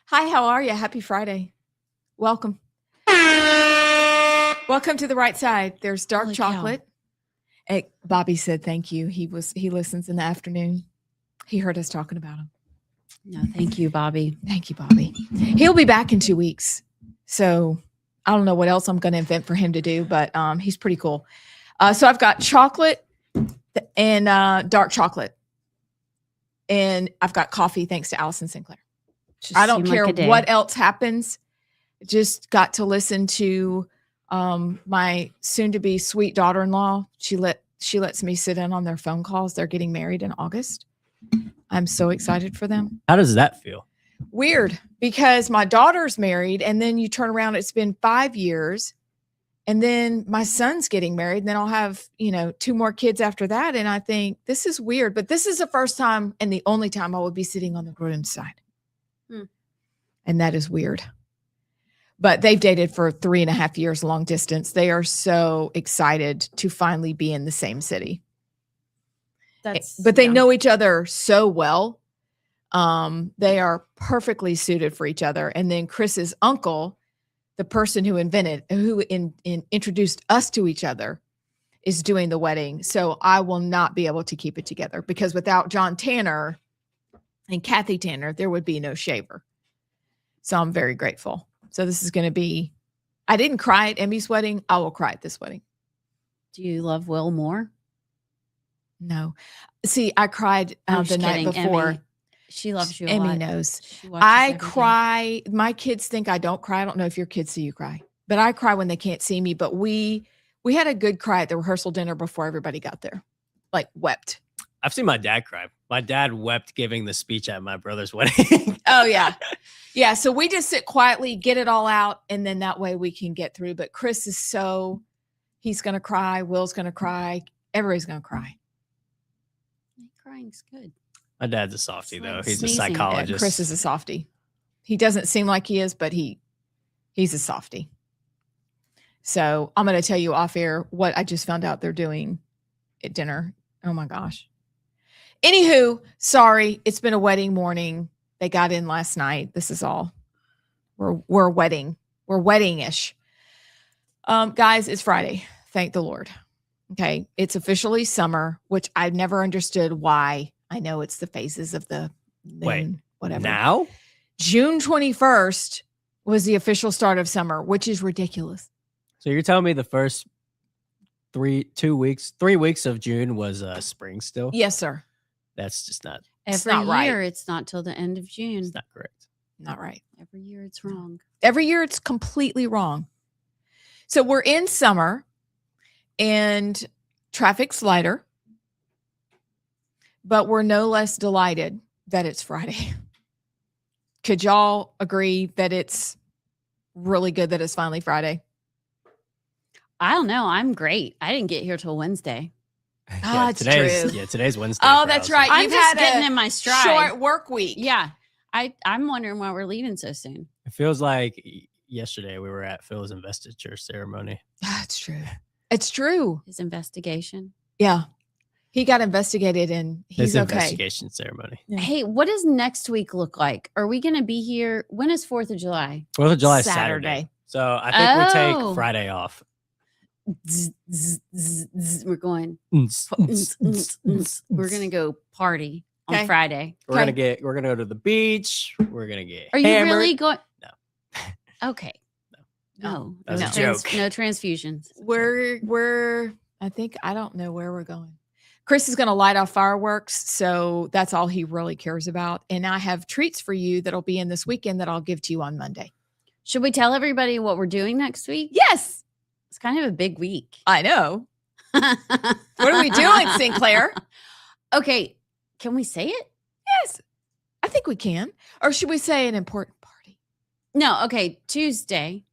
Hi, how are you? Happy Friday. Welcome. Welcome to the right side. There's dark Holy cow. chocolate. Hey, Bobby said thank you. He listens in the afternoon. He heard us talking about him. No, thank you, Bobby. Thank you, Bobby. He'll be back in 2 weeks. So I don't know what else I'm going to invent for him to do, but he's pretty cool. So I've got chocolate and dark chocolate. And I've got coffee thanks to Allison Sinclair. I don't care what else happens. Just got to listen to my soon-to-be sweet daughter-in-law. She lets me sit in on their phone calls. They're getting married in August. I'm so excited for them. How does that feel? Weird, because my daughter's married, and then you turn around, it's been 5 years, and then my son's getting married, and then I'll have, 2 more kids after that. And I think this is weird, but this is the first time and the only time I will be sitting on the groom's side. And that is weird. But they've dated for 3.5 years, long distance. They are so excited to finally be in the same city. But they know each other so well. They are perfectly suited for each other. And then Chris's uncle, the person who introduced us to each other, is doing the wedding. So I will not be able to keep it together, because without John Tanner and Kathy Tanner, there would be no shaver. So I'm very grateful. So this is going to be, I didn't cry at Emmy's wedding. I will cry at this wedding. Do you love Will more? No. See, I cried the night before. Emmy, she loves you a Emmy lot. knows. I cry. My kids think I don't cry. I don't know if your kids see you cry, but I cry when they can't see me. But we had a good cry at the rehearsal dinner before everybody got there. Like, wept. I've seen my dad cry. My dad wept giving the speech at my brother's wedding. Oh, yeah. Yeah. So we just sit quietly, get it all out, and then that way we can get through. But Chris is he's going to cry. Will's going to cry. Everybody's going to cry. Crying's good. My dad's a softie, though. He's a psychologist. Yeah, Chris is a softie. He doesn't seem like he is, but he's a softie. So I'm going to tell you off air what I just found out they're doing at dinner. Oh, my gosh. Anywho, sorry, it's been a wedding morning. They got in last night. This is all. We're wedding. We're wedding-ish. Guys, it's Friday. Thank the Lord. Okay. It's officially summer, which I've never understood why. I know it's the phases of the moon, whatever. Now? June 21st was the official start of summer, which is ridiculous. So you're telling me the first 3 weeks of June was spring still? Yes, sir. That's just not. Every year, it's not till the end of June. It's not correct. Not right. Every year, it's wrong. Every year, it's completely wrong. So we're in summer, and traffic's lighter, but we're no less delighted that it's Friday. Could y'all agree that it's really good that it's finally Friday? I don't know. I'm great. I didn't get here till Wednesday. Yeah, it's true. Yeah, today's Wednesday. Oh, that's right. I'm just getting in my stride. Short work week. Yeah. I'm wondering why we're leaving so soon. It feels like yesterday we were at Phil's investiture ceremony. That's true. It's true. His investigation. Yeah. He got investigated and he's His okay. investigation ceremony. Yeah. Hey, what does next week look like? Are we going to be here? When is 4th of July? 4th of July is Saturday. So I think we take Friday off. We're going. We're gonna go party on Friday. We're gonna go to the beach. We're gonna get. Are you hammered. really going? No. Okay. No. That was a joke. No transfusions. I don't know where we're going. Chris is going to light off fireworks, so that's all he really cares about. And I have treats for you that'll be in this weekend that I'll give to you on Monday. Should we tell everybody what we're doing next week? Yes. It's kind of a big week. I know. What are we doing, Sinclair? Okay. Can we say it? Yes. I think we can. Or should we say an important party? No. Okay. Tuesday.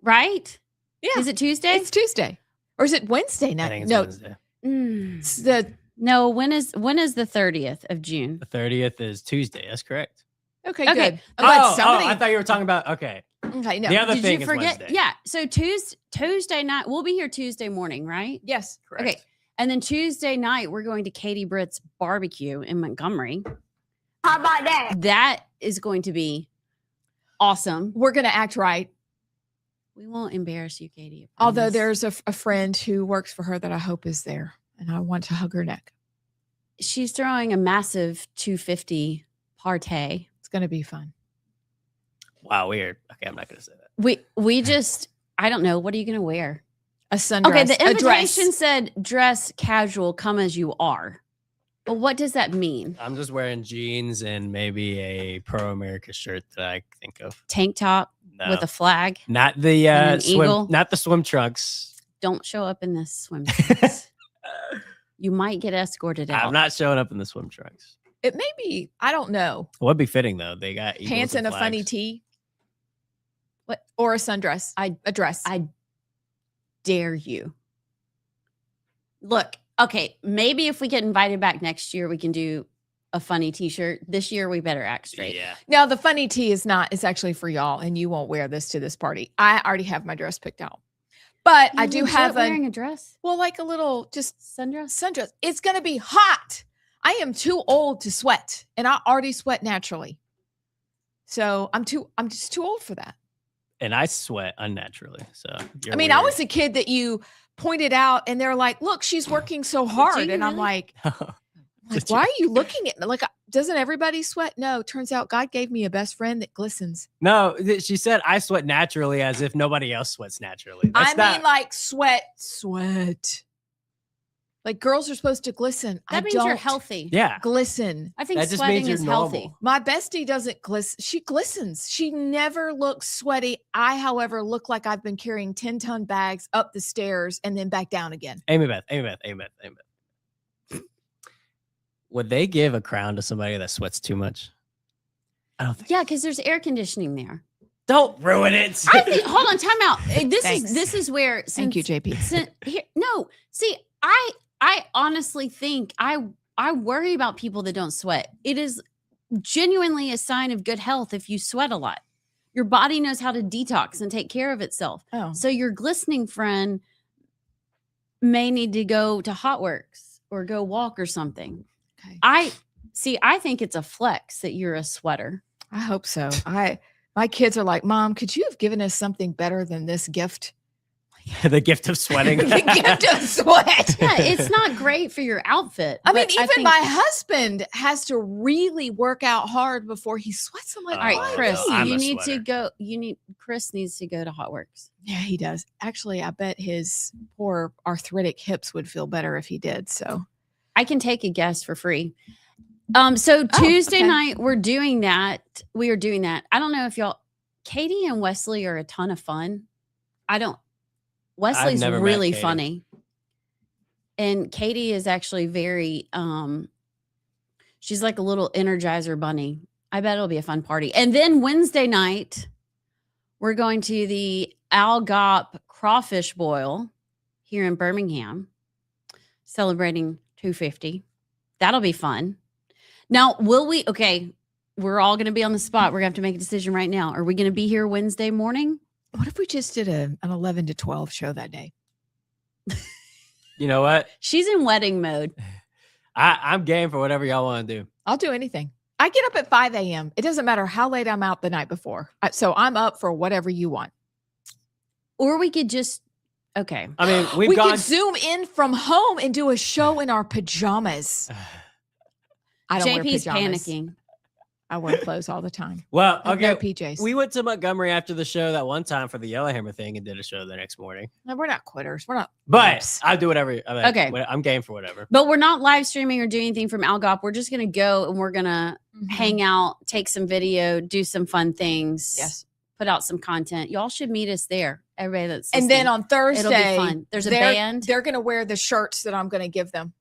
Right? Yeah. Is it Tuesday? It's Tuesday. Or is it Wednesday night? I think it's Wednesday. No, when is the 30th of June? The 30th is Tuesday. That's correct. Okay, good. I thought you were talking about, okay. Okay, no. The other Did thing you forget? is Wednesday. Yeah. So Tuesday night, we'll be here Tuesday morning, right? Yes. Correct. Okay. And then Tuesday night, we're going to Katie Britt's barbecue in Montgomery. How about that? That is going to be awesome. We're going to act right. We won't embarrass you, Katie. I Although promise. there's a friend who works for her that I hope is there, and I want to hug her neck. She's throwing a massive 250 partay. It's going to be fun. Wow, weird. Okay, I'm not gonna say that. We just, I don't know. What are you going to wear? A sundress. Okay, the a dress. invitation said dress casual, come as you are. But what does that mean? I'm just wearing jeans and maybe a Pro America shirt that I think of. Tank top No. with a flag. Not the And an swim, eagle? not the swim trunks. Don't show up in this swimsuit. You might get escorted out. I'm not showing up in the swim trunks. It may be, I don't know. Would be fitting though. They got eagles Pants and a funny flags. tee. What? Or a sundress. A dress. I dare you. Look, okay, maybe if we get invited back next year, we can do a funny t-shirt. This year, we better act straight. Yeah. Now, the funny tee is not, it's actually for y'all, and you won't wear this to this party. I already have my dress picked out. But I do have wearing a dress, well, like a little just sundress. sundress. It's going to be hot. I am too old to sweat, and I already sweat naturally. So I'm just too old for that. And I sweat unnaturally. So I mean, I was a kid that you pointed out, and they're like, "Look, she's working so hard," you and I'm really? like, Did "Why are you looking at me? Like, doesn't everybody sweat?" No, turns out God gave me a best friend that glistens. No, she said I sweat naturally as if nobody else sweats naturally. I mean, like sweat. Like girls are supposed to glisten. That means you're healthy. Yeah. Glisten. I think That just sweating means is you're healthy. normal. My bestie doesn't glisten. She glistens. She never looks sweaty. I, however, look like I've been carrying 10-ton bags up the stairs and then back down again. Amy Beth. Would they give a crown to somebody that sweats too much? I don't think. Yeah, because there's air conditioning there. Don't ruin it. I think. Hold on, time out. Thanks. This is where. Thank you, JP. No, see, I honestly think I worry about people that don't sweat. It is genuinely a sign of good health if you sweat a lot. Your body knows how to detox and take care of itself. Oh, So your glistening friend may need to go to Hot Works or go walk or something. okay. I think it's a flex that you're a sweater. I hope so. My kids are like, "Mom, could you have given us something better than this gift?" The gift of sweating. The gift of sweat. Yeah, it's not great for your outfit. I mean, but even think- my husband has to really work out hard before he sweats. I'm like, All right, "Why Chris, no, I'm you a need to sweater. go. Chris needs to go to Hot Works. Yeah, he does. Actually, I bet his poor arthritic hips would feel better if he did. So I can take a guess for free. So Tuesday okay. night, we're doing that. We are doing that. I don't know if Katie and Wesley are a ton of fun. Wesley's never met really Katie. funny. And Katie is actually very, she's like a little Energizer bunny. I bet it'll be a fun party. And then Wednesday night, we're going to the Al Gop Crawfish Boil here in Birmingham, celebrating 250. That'll be fun. Now, we're all going to be on the spot. We're going to have to make a decision right now. Are we going to be here Wednesday morning? what if we just did an 11 to 12 show that day? You know what? She's in wedding mode. I'm game for whatever y'all want to do. I'll do anything. I get up at 5 a.m. It doesn't matter how late I'm out the night before. So I'm up for whatever you want. Or we could just, okay. I mean, We we've gone. could zoom in from home and do a show in our pajamas. I don't wear JP's pajamas. panicking. I wear clothes all the time. Well, I have okay. no PJs. We went to Montgomery after the show that one time for the Yellowhammer thing and did a show the next morning. No, we're not quitters. We're not. But wimps. I'll do whatever. I mean, Okay. I'm game for whatever. But we're not live streaming or doing anything from Al Gop. We're just going to go and we're going to Mhm. hang out, take some video, do some fun things. Yes. Put out some content. Y'all should meet us there. Everybody that's And then listening. on Thursday, it'll be fun. There's a band. They're going to wear the shirts that I'm going to give them.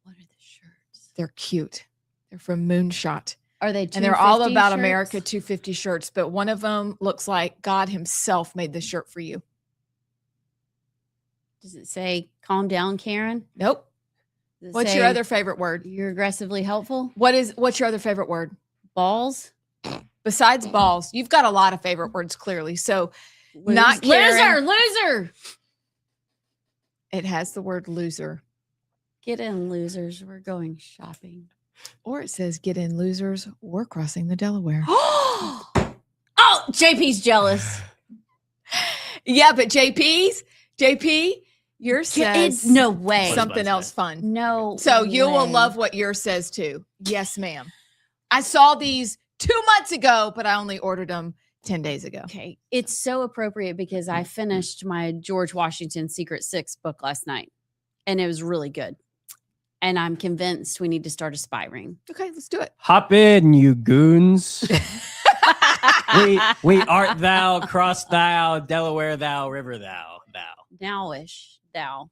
What are the shirts? They're cute. They're from Moonshot. Are they? And they're all 250 about shirts? America 250 shirts, but one of them looks like God himself made the shirt for you. Does it say "Calm down, Karen"? Nope. Does it What's your say, other favorite word? You're aggressively helpful. What's your other favorite word? Balls. Besides balls, you've got a lot of favorite words, clearly. So Not Karen. Loser. it has the word loser. Get in, losers. We're going shopping. Or it says, get in, losers. We're crossing the Delaware. Oh, JP's jealous. Yeah, but JP, yours says No way. something else fun. No. So you will way. love what yours says too. Yes, ma'am. I saw these 2 months ago, but I only ordered them 10 days ago. Okay. It's so appropriate because I finished my George Washington Secret Six book last night and it was really good. And I'm convinced we need to start a spy ring. Okay, let's do it. Hop in, you goons. we art thou, cross thou, Delaware thou, river thou. Nowish, thou.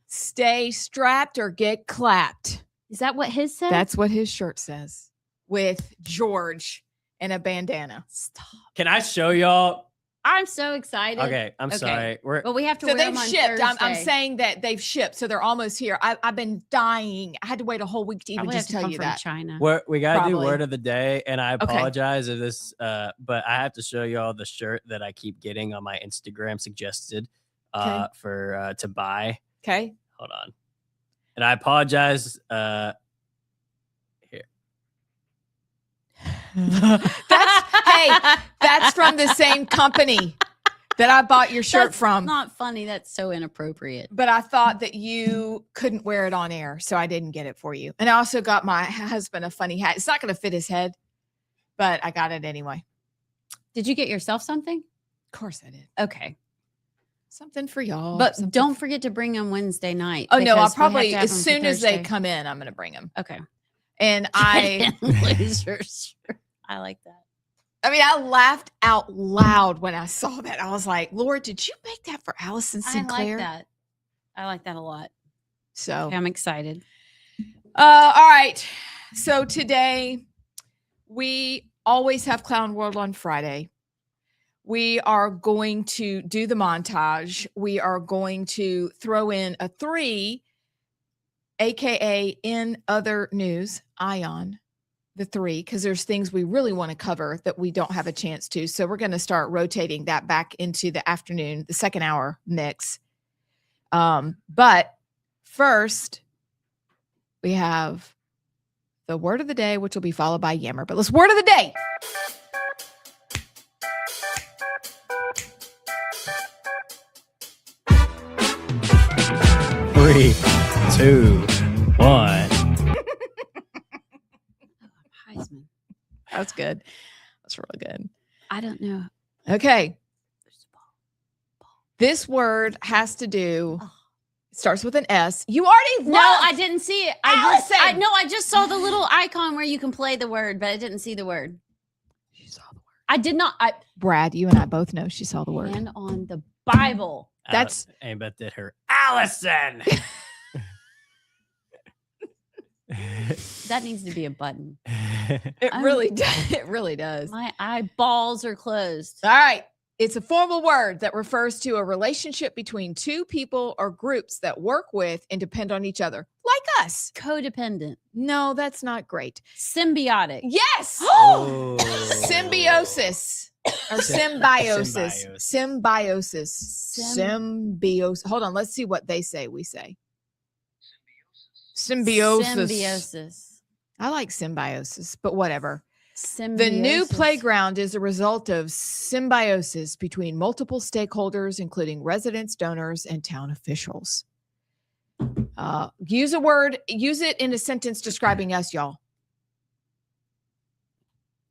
Stay strapped or get clapped. Is that what his said? That's what his shirt says with George and a bandana. Stop. Can I show y'all? I'm so excited. Okay, I'm sorry. But we have to So wear they've them on shipped. I'm Thursday. saying that they've shipped. So they're almost here. I've been dying. I had to wait a whole week to even Probably just have to tell come you from that. China. We got to do Probably. word of the day, and I Okay. apologize if this, but I have to show y'all the shirt that I keep getting on my Instagram suggested Okay. for to buy. Okay. Hold on, and I apologize. Here, That's from the same company that I bought your shirt That's from. not funny. That's so inappropriate. But I thought that you couldn't wear it on air, so I didn't get it for you. And I also got my husband a funny hat. It's not going to fit his head, but I got it anyway. Did you get yourself something? Of course I did. Okay. Something for y'all. But something don't forget to bring them Wednesday night. Oh, no, I'll because we have probably, to have as them for soon as they Thursday. come in, I'm going to bring them. Okay. And I like that. I laughed out loud when I saw that. I was like, Lord, did you make that for Allison Sinclair? I like that a lot. So Okay, I'm excited. all right. So today we always have Clown World on Friday. We are going to do the montage. We are going to throw in a 3, AKA in other news, Ion, the 3, because there's things we really want to cover that we don't have a chance to. So we're going to start rotating that back into the afternoon, the second hour mix. But first, we have the word of the day, which will be followed by Yammer. But let's word of the day. Three, 2, 1. Heisman. That's good. That's really good. I don't know. Okay. This word has to do, it starts with an S. You already No, I didn't see it. Allison! I just saw the little icon where you can play the word, but I didn't see the word. She saw the word. I did not. Brad, you and I both know she saw the word. Hand on the Bible. That's- ain't bet that her Allison. That needs to be a button. It really does. It really does. My eyeballs are closed. All right. It's a formal word that refers to a relationship between two people or groups that work with and depend on each other, like us. Codependent. No, that's not great. Symbiotic. Yes. Oh. Symbiosis or symbiosis. Symbiosis. Symbiosis. Hold on. Let's see what they say. We say symbiosis. Symbiosis. I like symbiosis, but whatever. Symbiosis. The new playground is a result of symbiosis between multiple stakeholders, including residents, donors, and town officials. Use it in a sentence describing us, y'all.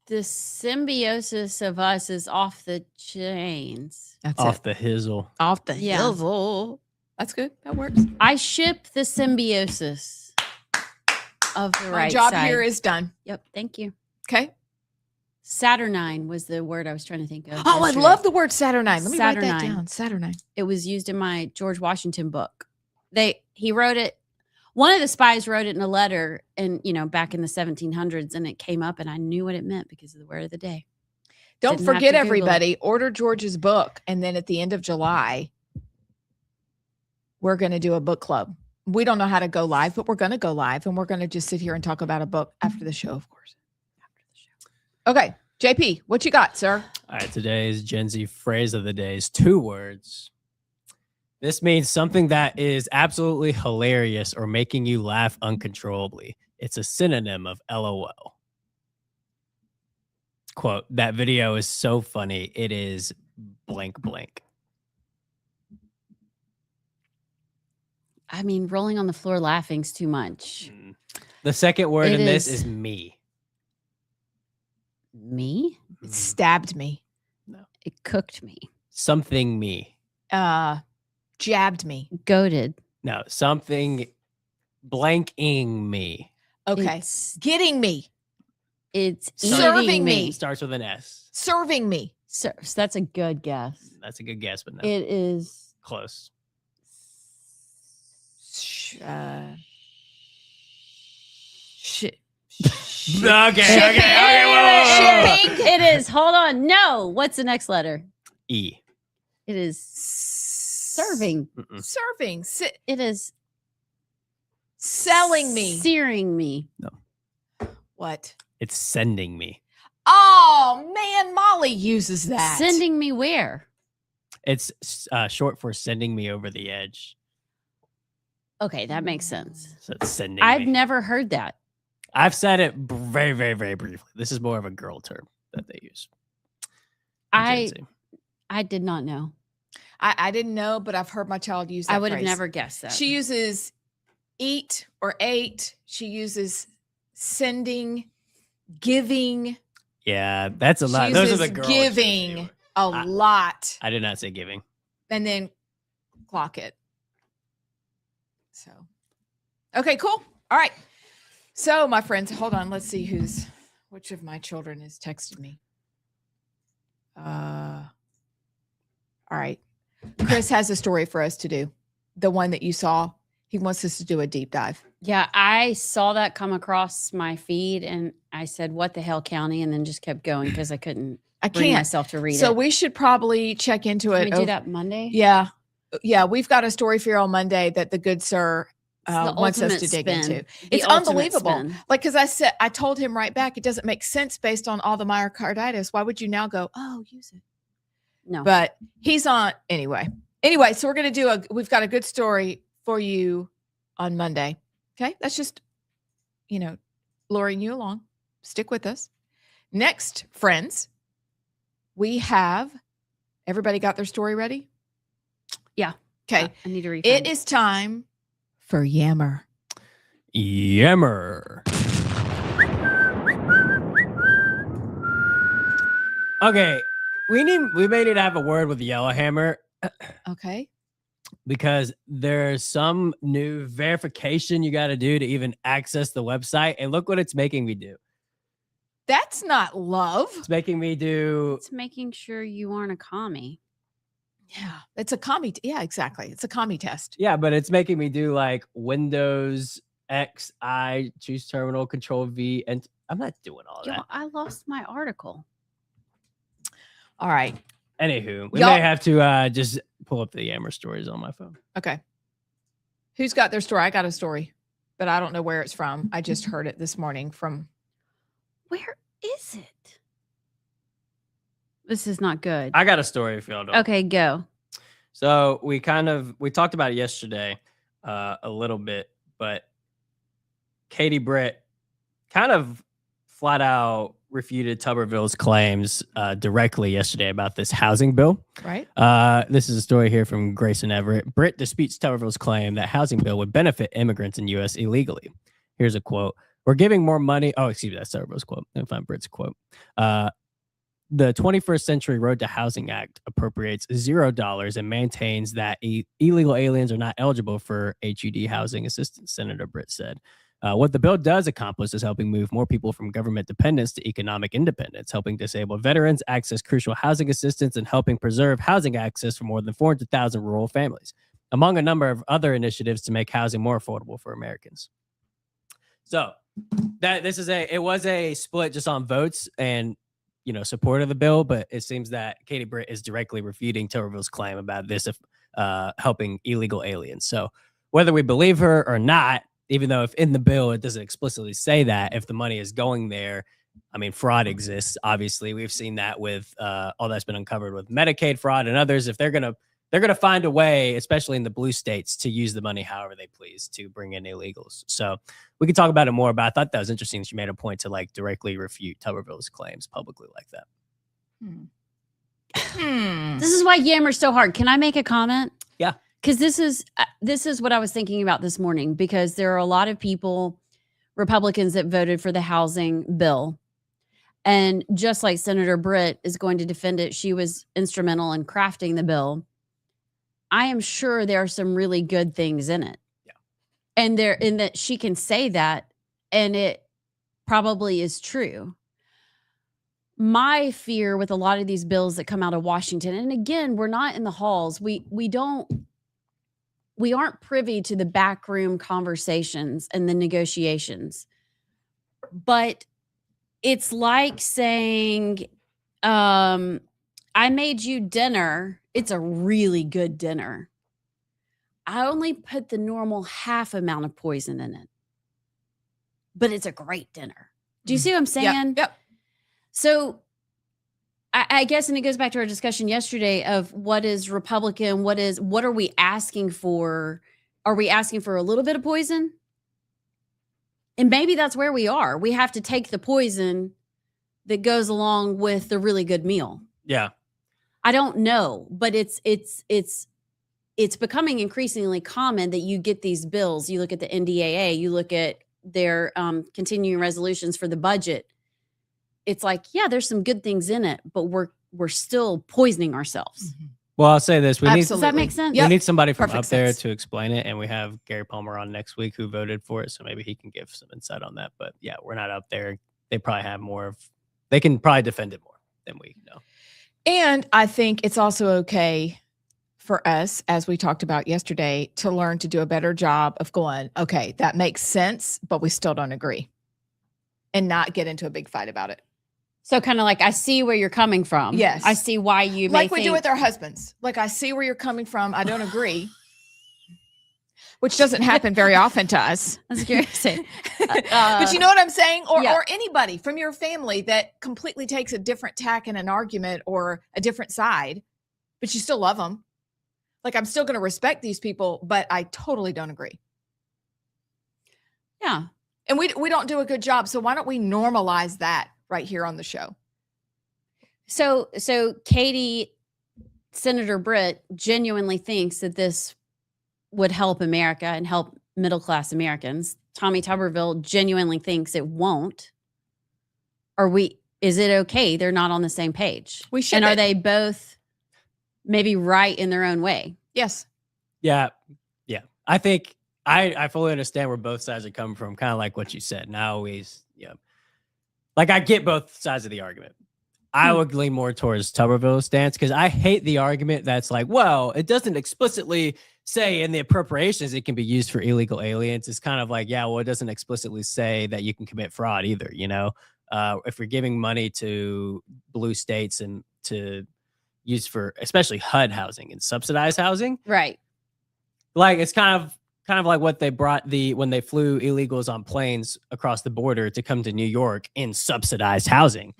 The symbiosis of us is off the chains. That's Off it. the hizzle. Off the Yeah. hizzle. That's good. That works. I ship the symbiosis of the My right job side. here is done. Yep. Thank you. Okay. Saturnine was the word I was trying to think of. Oh, I yesterday. love the word Saturnine. Let me write that Saturnine. down. Saturnine. It was used in my George Washington book. He wrote it. One of the spies wrote it in a letter, and back in the 1700s, and it came up, and I knew what it meant because of the word of the day. Don't Didn't have forget, to Google it. everybody, order George's book. And then at the end of July, we're going to do a book club. We don't know how to go live, but we're going to go live, and we're going to just sit here and talk about a book after the show, of course. After the show. Okay. JP, what you got, sir? All right, today's Gen Z phrase of the day is 2 words. This means something that is absolutely hilarious or making you laugh uncontrollably. It's a synonym of LOL. Quote, that video is so funny. It is blank blank. I mean, rolling on the floor laughing's too much. The second word It in this is- is me. Me? It stabbed me. It cooked me. Something me. Jabbed me. Goaded. No, something blanking me. Okay. It's Getting me. serving Serving me. me. Starts with an S. Serving me. So that's a good guess. That's a good guess, but no. It is Close. Shit. Okay. Whoa. Shipping. It is. Hold on. No. What's the next letter? E. It is serving. Mm-mm. Serving. It is Selling me. searing me. What? It's sending me. Oh man, Molly uses that. Sending me where? It's short for sending me over the edge. Okay, that makes sense. So it's sending I've me. never heard that. I've said it very, very, very briefly. This is more of a girl term that they use. in Gen I Z. I did not know. I didn't know, but I've heard my child use that. I would have phrase. never guessed that. She uses eat or ate. She uses sending, giving, Yeah, that's a She lot. Those are uses the girls. giving a I- lot, I did not say giving. and then clock it. So, okay, cool. All right. So, my friends, hold on. Let's see which of my children has texted me. All right. Chris has a story for us to do. The one that you saw. He wants us to do a deep dive. Yeah, I saw that come across my feed and I said, "What the hell, county?" And then just kept going because I couldn't I bring can't. myself to read So it. we should probably check into Can it. we do that Monday? Yeah. Yeah. We've got a story for you on Monday that the good sir It's the wants us ultimate to dig spin. into. The It's ultimate unbelievable. spin. Like, because I told him right back, it doesn't make sense based on all the myocarditis. Why would you now go, oh, use it? No. But he's on anyway. So we're going to we've got a good story for you on Monday. Okay. That's just, luring you along. Stick with us. Next, friends, we have everybody got their story ready? Yeah. Okay. I need to read It is time for Yammer. Yammer. Okay, we may need to have a word with Yellowhammer Okay. because there's some new verification you got to do to even access the website, and look what it's making me do. That's not love. It's making me do. It's making sure you aren't a commie. Yeah. It's a commie. Yeah, exactly. It's a commie test. Yeah, but it's making me do like Windows X, I choose terminal, Control V, and I'm not doing all Yo, that. I lost my article. All right. Anywho, we Y'all- may have to just pull up the Yammer stories on my phone. Okay. Who's got their story? I got a story, but I don't know where it's from. I just heard it this morning from. Where is it? This is not good. I got a story if y'all don't. Okay, go. So we talked about it yesterday a little bit, but Katie Britt kind of flat out refuted Tuberville's claims directly yesterday about this housing bill. Right. This is a story here from Grayson Everett. Britt disputes Tuberville's claim that housing bill would benefit immigrants in U.S. illegally. Here's a quote. We're giving more money. Oh, excuse me. That's Tuberville's quote. Let me find Britt's quote. The 21st Century Road to Housing Act appropriates $0 and maintains that illegal aliens are not eligible for HUD housing assistance, Senator Britt said. What the bill does accomplish is helping move more people from government dependence to economic independence, helping disabled veterans access crucial housing assistance, and helping preserve housing access for more than 400,000 rural families, among a number of other initiatives to make housing more affordable for Americans. So it was a split just on votes and support of the bill, but it seems that Katie Britt is directly refuting Tuberville's claim about this helping illegal aliens. So whether we believe her or not, even though if in the bill it doesn't explicitly say that, if the money is going there, I mean, fraud exists. Obviously, we've seen that with all that's been uncovered with Medicaid fraud and others. If they're going to they're going to find a way, especially in the blue states, to use the money however they please to bring in illegals. So we can talk about it more, but I thought that was interesting. She made a point to like directly refute Tuberville's claims publicly like that. This is why Yammer's so hard. Can I make a comment? Yeah. Because this is what I was thinking about this morning, because there are a lot of people, Republicans, that voted for the housing bill. And just like Senator Britt is going to defend it, she was instrumental in crafting the bill. I am sure there are some really good things in it. Yeah. And there, in that she can say that, and it probably is true. My fear with a lot of these bills that come out of Washington, and again, we're not in the halls. We aren't privy to the backroom conversations and the negotiations. But it's like saying, I made you dinner. It's a really good dinner. I only put the normal half amount of poison in it, but it's a great dinner. Do you see what I'm saying? Yep. So I guess, and it goes back to our discussion yesterday of what is Republican, what are we asking for? Are we asking for a little bit of poison? And maybe that's where we are. We have to take the poison that goes along with the really good meal. Yeah. I don't know, but it's becoming increasingly common that you get these bills. You look at the NDAA, you look at their continuing resolutions for the budget. It's like, yeah, there's some good things in it, but we're still poisoning ourselves. Mm-hmm. Well, I'll say this. Does that make sense? We need somebody from Perfect up there sense. to explain it. And we have Gary Palmer on next week who voted for it. So maybe he can give some insight on that. But yeah, we're not up there. They probably have they can probably defend it more than we know. And I think it's also okay for us, as we talked about yesterday, to learn to do a better job of going, okay, that makes sense, but we still don't agree, and not get into a big fight about it. So kind of like, I see where you're coming from. Yes. I see why you like we do with our husbands. Like, I see where you're coming from. I don't agree. Which doesn't happen very often to us. I was curious to say. But you know what I'm saying? Or yeah. or anybody from your family that completely takes a different tack in an argument or a different side, but you still love them. Like, I'm still going to respect these people, but I totally don't agree. Yeah. And we don't do a good job. So why don't we normalize that right here on the show? So Katie, Senator Britt, genuinely thinks that this would help America and help middle-class Americans. Tommy Tuberville genuinely thinks it won't. Is it okay they're not on the same page? We should. And are they both maybe right in their own way? Yes. Yeah. Yeah. I think I fully understand where both sides are coming from, kind of like what you said. And I always, like, I get both sides of the argument. I would lean more towards Tuberville's stance, because I hate the argument that's like, well, it doesn't explicitly say in the appropriations it can be used for illegal aliens. It's kind of like, yeah, well, it doesn't explicitly say that you can commit fraud either. If we're giving money to blue states and to use for especially HUD housing and subsidized housing, Right. like, it's kind of like what they brought when they flew illegals on planes across the border to come to New York in subsidized housing.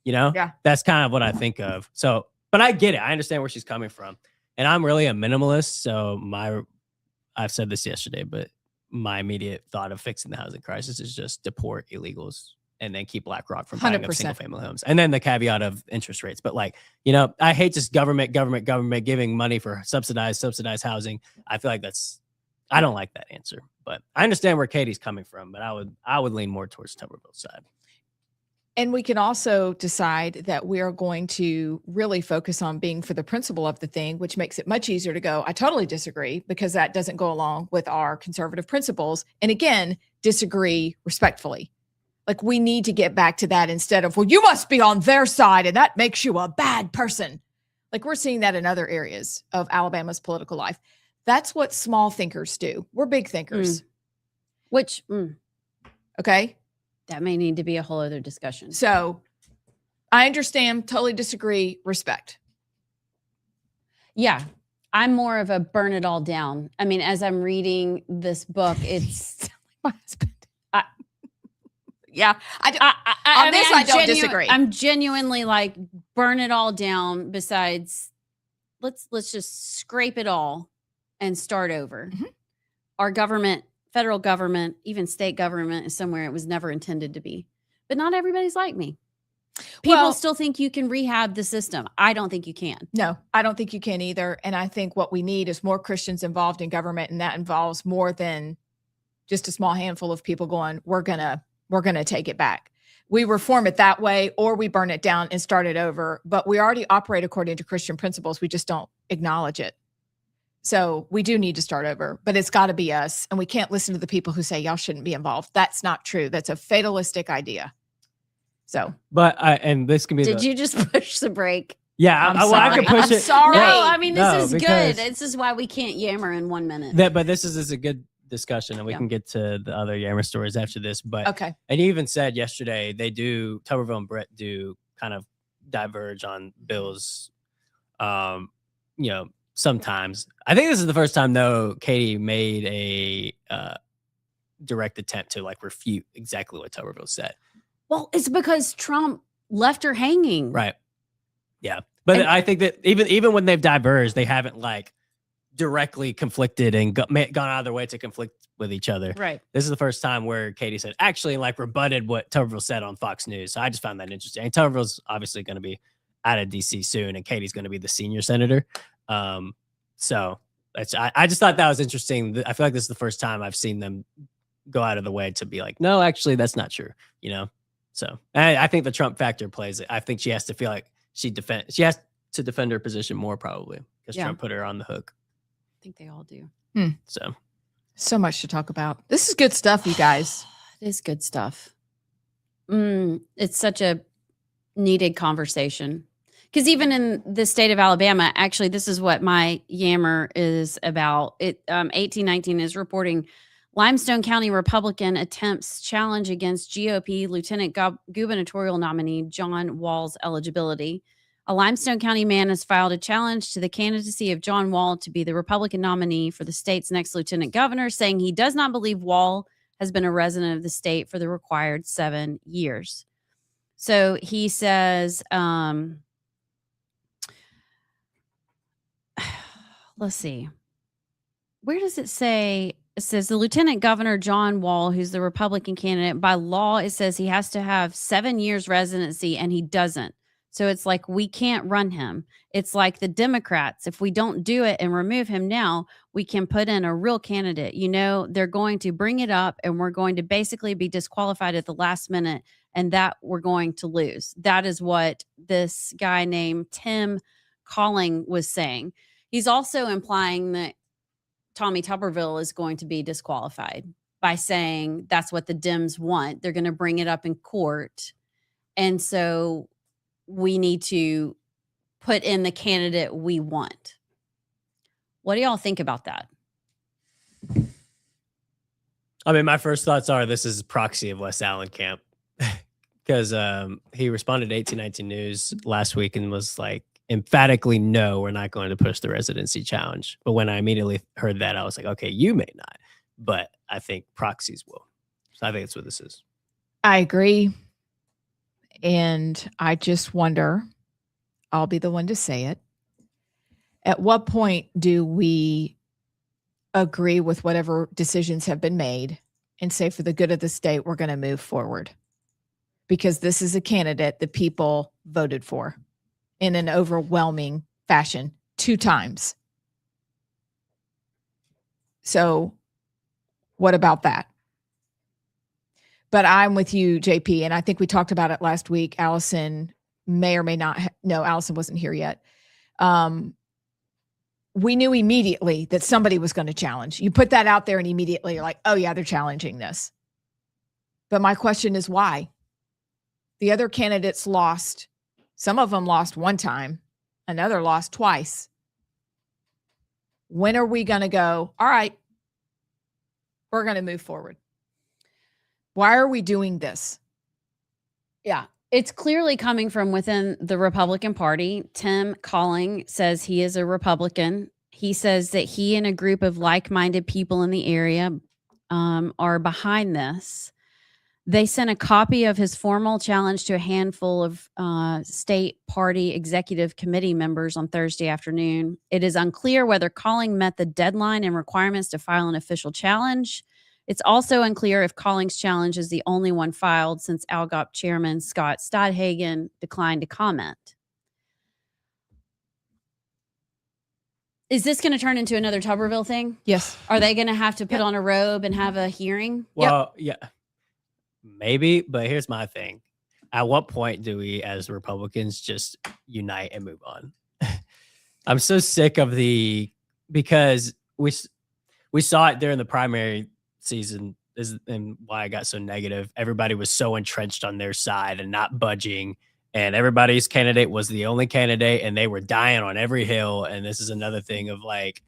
Yeah. That's kind of what I think of. So, but I get it. I understand where she's coming from. And I'm really a minimalist. So I've said this yesterday, but my immediate thought of fixing the housing crisis is just deport illegals and then keep BlackRock from buying up 100%. single family homes. And then the caveat of interest rates. But like, I hate just government giving money for subsidized housing. I feel like I don't like that answer, but I understand where Katie's coming from, but I would lean more towards Tuberville's side. And we can also decide that we are going to really focus on being for the principle of the thing, which makes it much easier to go, I totally disagree, because that doesn't go along with our conservative principles. And again, disagree respectfully. Like, we need to get back to that instead of, well, you must be on their side and that makes you a bad person. Like, we're seeing that in other areas of Alabama's political life. That's what small thinkers do. We're big thinkers. Okay. That may need to be a whole other discussion. So I understand, totally disagree, respect. Yeah. I'm more of a burn it all down. I mean, as I'm reading this book, it's My husband. I don't disagree. I'm genuinely like, burn it all down, besides let's just scrape it all and start over. Mhm. Our government, federal government, even state government is somewhere it was never intended to be. But not everybody's like me. People Well- still think you can rehab the system. I don't think you can. No, I don't think you can either. And I think what we need is more Christians involved in government, and that involves more than just a small handful of people going, we're gonna take it back. We reform it that way, or we burn it down and start it over. But we already operate according to Christian principles. We just don't acknowledge it. So we do need to start over, but it's got to be us. And we can't listen to the people who say y'all shouldn't be involved. That's not true. That's a fatalistic idea. So, But and this can be. Did you just push the brake? Yeah, I'm I can sorry. push I'm it. sorry. No, I mean, this No, is because- good. This is why we can't yammer in 1 minute. But this is a good discussion, and we Yeah. can get to the other Yammer stories after this. But okay. and you even said yesterday Tuberville and Britt do kind of diverge on bills. Sometimes I think this is the first time though Katie made a direct attempt to like refute exactly what Tuberville said. Well, it's because Trump left her hanging. Right. Yeah. But And- I think that even when they've diverged, they haven't like directly conflicted and gone out of their way to conflict with each other. Right. This is the first time where Katie said actually like rebutted what Tuberville said on Fox News. So I just found that interesting. And Tuberville's obviously going to be out of DC soon, and Katie's going to be the senior senator. So that's I just thought that was interesting. I feel like this is the first time I've seen them go out of the way to be like, no, actually, that's not true. So I think the Trump factor plays it. I think she has to feel like she has to defend her position more probably because Yeah. Trump put her on the hook. I think they all do. So much to talk about. This is good stuff, you guys. It is good stuff. It's such a needed conversation. Because even in the state of Alabama, actually, this is what my yammer is about. 1819 is reporting Limestone County Republican attempts challenge against GOP Lieutenant Gubernatorial nominee John Wall's eligibility. A Limestone County man has filed a challenge to the candidacy of John Wall to be the Republican nominee for the state's next lieutenant governor, saying he does not believe Wall has been a resident of the state for the required 7 years. So he says, let's see. Where does it say? It says the Lieutenant Governor John Wall, who's the Republican candidate, by law, it says he has to have 7 years residency, and he doesn't. So it's like we can't run him. It's like the Democrats. If we don't do it and remove him now, we can put in a real candidate. They're going to bring it up, and we're going to basically be disqualified at the last minute, and that we're going to lose. That is what this guy named Tim Calling was saying. He's also implying that Tommy Tuberville is going to be disqualified by saying that's what the Dems want. They're going to bring it up in court. And so we need to put in the candidate we want. What do y'all think about that? I mean, my first thoughts are this is proxy of West Allen camp because he responded to 1819 News last week and was like, emphatically, no, we're not going to push the residency challenge. But when I immediately heard that, I was like, okay, you may not, but I think proxies will. So I think that's what this is. I agree. And I just wonder, I'll be the one to say it. At what point do we agree with whatever decisions have been made and say, for the good of the state, we're going to move forward? Because this is a candidate that people voted for in an overwhelming fashion 2 times. So what about that? But I'm with you, JP, and I think we talked about it last week. Allison may or may not. No, Allison wasn't here yet. We knew immediately that somebody was going to challenge. You put that out there and immediately you're like, oh yeah, they're challenging this. But my question is why? The other candidates lost. Some of them lost 1 time. Another lost twice. When are we going to go, all right, we're going to move forward? Why are we doing this? Yeah, it's clearly coming from within the Republican Party. Tim Calling says he is a Republican. He says that he and a group of like-minded people in the area are behind this. They sent a copy of his formal challenge to a handful of state party executive committee members on Thursday afternoon. It is unclear whether Calling met the deadline and requirements to file an official challenge. It's also unclear if Calling's challenge is the only one filed, since Algop chairman Scott Stadhagen declined to comment. Is this going to turn into another Tuberville thing? Yes. Are they going to have to put on a robe and have a hearing? Well, yeah, maybe. But here's my thing. At what point do we, as Republicans, just unite and move on? I'm so sick of because we saw it during the primary season, and why I got so negative. Everybody was so entrenched on their side and not budging. And everybody's candidate was the only candidate, and they were dying on every hill. And this is another thing of like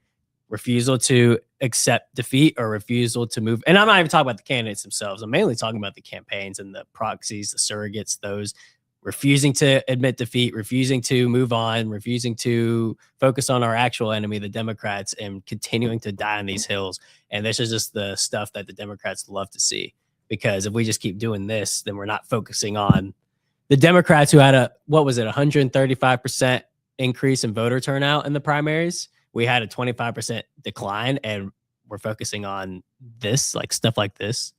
refusal to accept defeat or refusal to move. And I'm not even talking about the candidates themselves. I'm mainly talking about the campaigns and the proxies, the surrogates, those refusing to admit defeat, refusing to move on, refusing to focus on our actual enemy, the Democrats, and continuing to die on these hills. And this is just the stuff that the Democrats love to see, because if we just keep doing this, then we're not focusing on the Democrats who had 135% increase in voter turnout in the primaries. We had a 25% decline, and we're focusing on this, like stuff like this.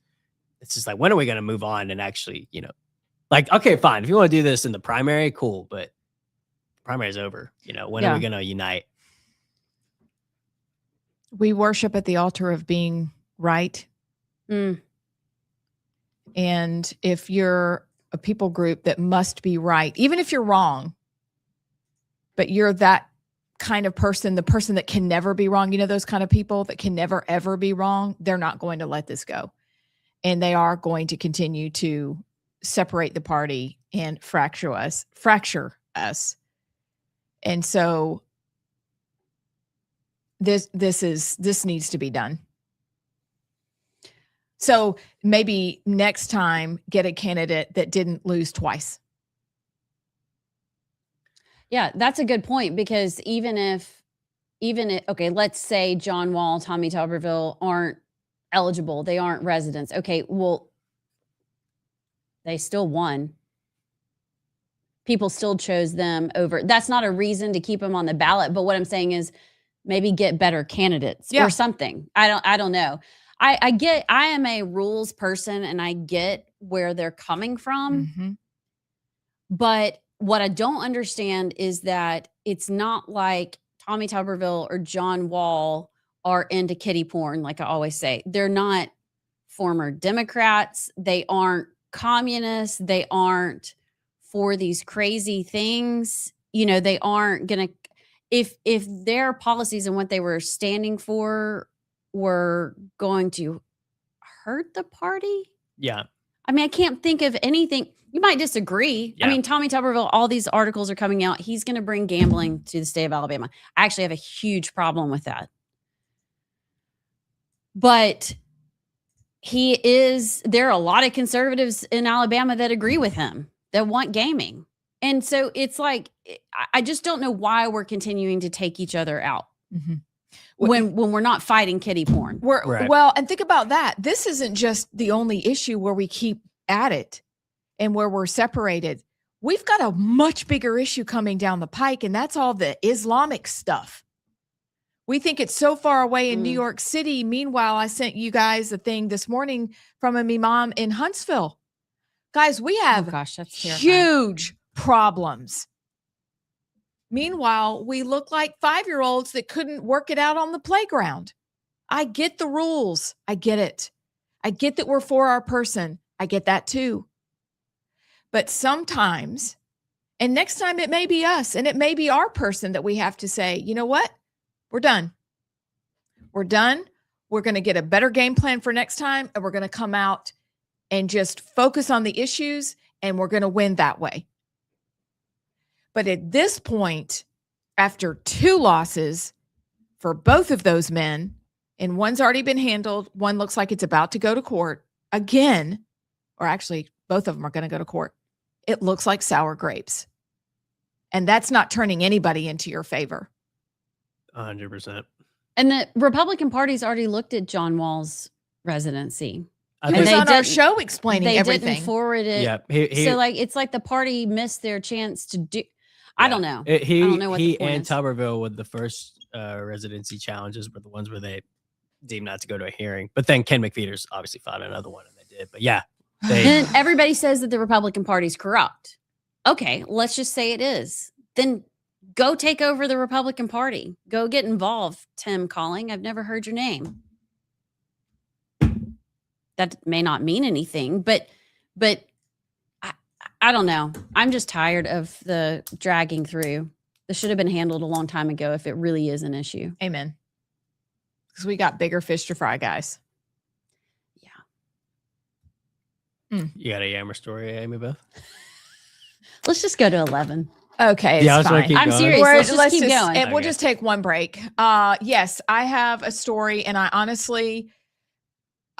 It's just like, when are we going to move on and actually, like, okay, fine. If you want to do this in the primary, cool. But the primary is over. When are we going to unite? We worship at the altar of being right. Mm. And if you're a people group that must be right, even if you're wrong, but you're that kind of person, the person that can never be wrong, those kind of people that can never, ever be wrong, they're not going to let this go. And they are going to continue to separate the party and fracture us. And so this needs to be done. So maybe next time, get a candidate that didn't lose twice. Yeah, that's a good point, because even if, okay, let's say John Wall, Tommy Tuberville aren't eligible, they aren't residents. Okay, well, they still won. People still chose them over. That's not a reason to keep them on the ballot. But what I'm saying is maybe get better candidates or something. I don't know. I am a rules person, and I get where they're coming from. Mm-hmm. But what I don't understand is that it's not like Tommy Tuberville or John Wall are into kiddie porn, like I always say. They're not former Democrats. They aren't communists. They aren't for these crazy things. They aren't going to, if their policies and what they were standing for were going to hurt the party. Yeah. I mean, I can't think of anything. You might disagree. Yeah. I mean, Tommy Tuberville, all these articles are coming out. He's going to bring gambling to the state of Alabama. I actually have a huge problem with that. But there are a lot of conservatives in Alabama that agree with him, that want gaming. And so it's like, I just don't know why we're continuing to take each other out. Mm-hmm. When we're not fighting kiddie porn. Right. Well, and think about that. This isn't just the only issue where we keep at it and where we're separated. We've got a much bigger issue coming down the pike, and that's all the Islamic stuff. We think it's so far away in New York City. Meanwhile, I sent you guys a thing this morning from an imam in Huntsville. Guys, we have that's huge problems. Meanwhile, we look like 5-year-olds that couldn't work it out on the playground. I get the rules. I get it. I get that we're for our person. I get that too. But sometimes, and next time it may be us, and it may be our person that we have to say, you know what? We're done. We're done. We're going to get a better game plan for next time, and we're going to come out and just focus on the issues, and we're going to win that way. But at this point, after 2 losses for both of those men, and one's already been handled, one looks like it's about to go to court again, or actually both of them are going to go to court. It looks like sour grapes. And that's not turning anybody into your favor. 100%. And the Republican Party's already looked at John Wall's residency. He was on our show explaining they everything. Didn't forward it. Yeah. So like it's like the party missed their chance to do. I don't know. I don't know what he the point and is. Tuberville with the first residency challenges were the ones where they deemed not to go to a hearing. But then Ken McFeeters obviously filed another one, and they did. But yeah, then everybody says that the Republican Party's corrupt. Okay, let's just say it is. Then go take over the Republican Party. Go get involved, Tim Calling. I've never heard your name. That may not mean anything, but I don't know. I'm just tired of the dragging through. This should have been handled a long time ago if it really is an issue. Amen. Because we got bigger fish to fry, guys. Yeah. You got a Yammer story, Amy Beth? Let's just go to 11. Okay, it's Yeah, I was gonna fine. keep I'm going. serious. Let's just keep going. And we'll Okay. just take one break. Yes, I have a story, and I honestly